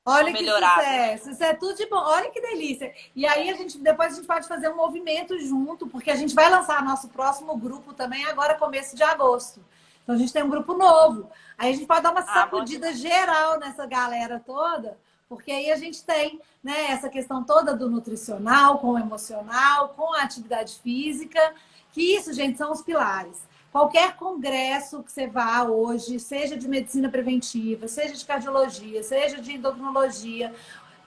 Olha que melhorada, né? sucesso. Isso é tudo de bom. Olha que delícia. E aí depois a gente pode fazer um movimento junto, porque a gente vai lançar nosso próximo grupo também agora começo de agosto. Então a gente tem um grupo novo. Aí a gente pode dar uma sacudida geral nessa galera toda, porque aí a gente tem, né, essa questão toda do nutricional, com o emocional, com a atividade física, que isso, gente, são os pilares. Qualquer congresso que você vá hoje, seja de medicina preventiva, seja de cardiologia, seja de endocrinologia,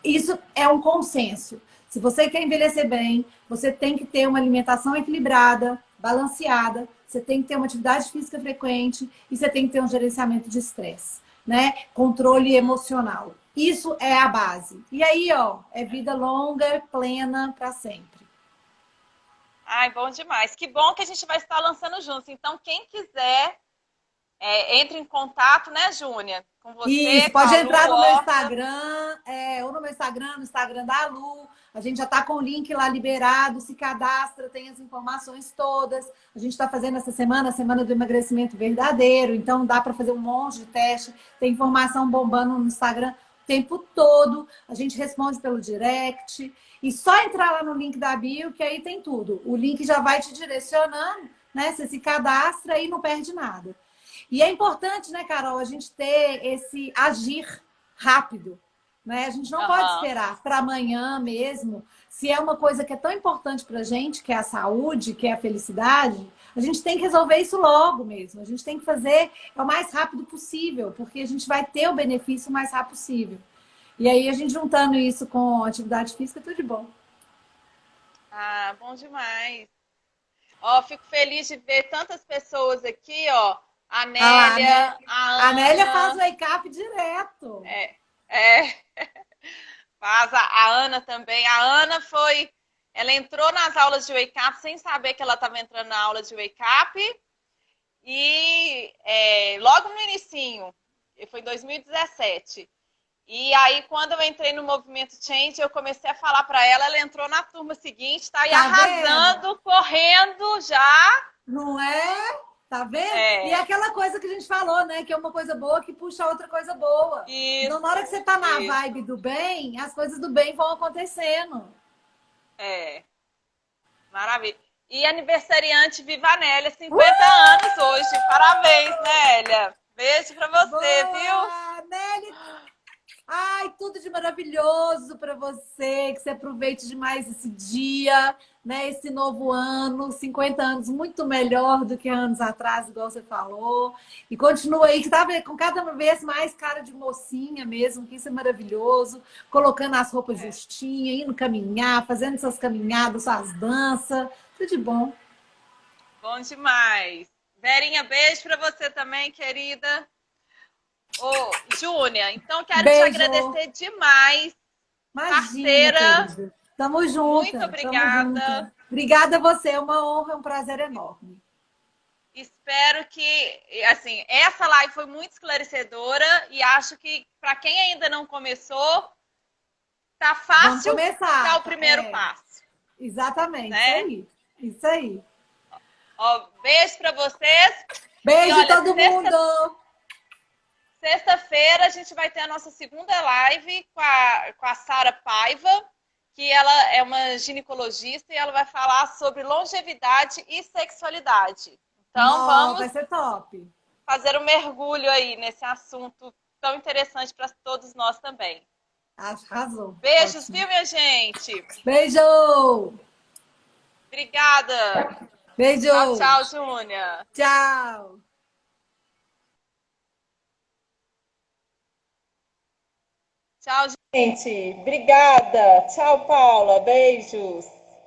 isso é um consenso. Se você quer envelhecer bem, você tem que ter uma alimentação equilibrada, balanceada, você tem que ter uma atividade física frequente e você tem que ter um gerenciamento de estresse, né? Controle emocional. Isso é a base. E aí, ó, é vida longa, plena para sempre. Ai, bom demais. Que bom que a gente vai estar lançando juntos. Então, quem quiser entre em contato, né, Júnia? Com você, Isso, com pode a Lu entrar no meu Horta. Instagram, ou no meu Instagram, no Instagram da Lu. A gente já está com o link lá liberado, se cadastra, tem as informações todas. A gente está fazendo essa semana, a semana do emagrecimento verdadeiro, então dá para fazer um monte de teste, tem informação bombando no Instagram o tempo todo. A gente responde pelo direct. E só entrar lá no link da bio, que aí tem tudo. O link já vai te direcionando, né? Você se cadastra e não perde nada. E é importante, né, Carol, a gente ter esse agir rápido, né? A gente não pode Aham. esperar para amanhã mesmo. Se é uma coisa que é tão importante para a gente, que é a saúde, que é a felicidade, a gente tem que resolver isso logo mesmo. A gente tem que fazer o mais rápido possível, porque a gente vai ter o benefício o mais rápido possível. E aí, a gente juntando isso com atividade física, tudo de bom. Ah, bom demais. Ó, fico feliz de ver tantas pessoas aqui, ó. A Ah lá, Nélia, a a Nélia faz Ana, wake-up direto. é, é, faz a Ana também. A Ana foi, ela entrou nas aulas de Wake Up sem saber que ela estava entrando na aula de Wake Up e logo no inicinho, foi em 2017. E aí, quando eu entrei no Movimento Change, eu comecei a falar para ela, ela entrou na turma seguinte, tá aí Tá vendo? arrasando, correndo já. Não é? Tá vendo? E é É, aquela coisa que a gente falou, né? Que é uma coisa boa que puxa outra coisa boa. Então, na hora que isso, você tá na isso, vibe do bem, as coisas do bem vão acontecendo. é, maravilha. E aniversariante Viva a Nélia, 50 Uh! anos hoje. Parabéns, Nélia. Beijo pra você, viu? Boa! Nelly! Ai, tudo de maravilhoso para você, que você aproveite demais esse dia, né? Esse novo ano, 50 anos muito melhor do que anos atrás, igual você falou. E continua aí, que tá com cada vez mais cara de mocinha mesmo, que isso é maravilhoso, colocando as roupas É, justinhas, indo caminhar, fazendo suas caminhadas, suas danças, tudo de bom. bom demais. Verinha, beijo pra você também, querida. Ô, Júnia, então quero te Beijo! agradecer demais, Imagina, parceira. querida. Tamo Muito junta, tamo obrigada. junta. Obrigada a você, é uma honra, é um prazer enorme. Espero que, assim, essa live foi muito esclarecedora e acho que para quem ainda não começou, tá Vamos fácil dar começar. o primeiro passo, Exatamente, isso né? aí. Isso aí. Ó, beijo para vocês. E Beijo olha, todo mundo! sexta-feira a gente vai ter a nossa segunda live com a Sara Paiva, que ela é uma ginecologista e ela vai falar sobre longevidade e sexualidade. Então, Não, vamos vai ser top. fazer um mergulho aí nesse assunto tão interessante para todos nós também. Arrasou. Beijos, Ótimo. viu, minha gente? Beijo! Obrigada. Tchau, Beijo! tchau, Júnia. Tchau! Tchau, gente. Obrigada. Tchau, Paula. Beijos.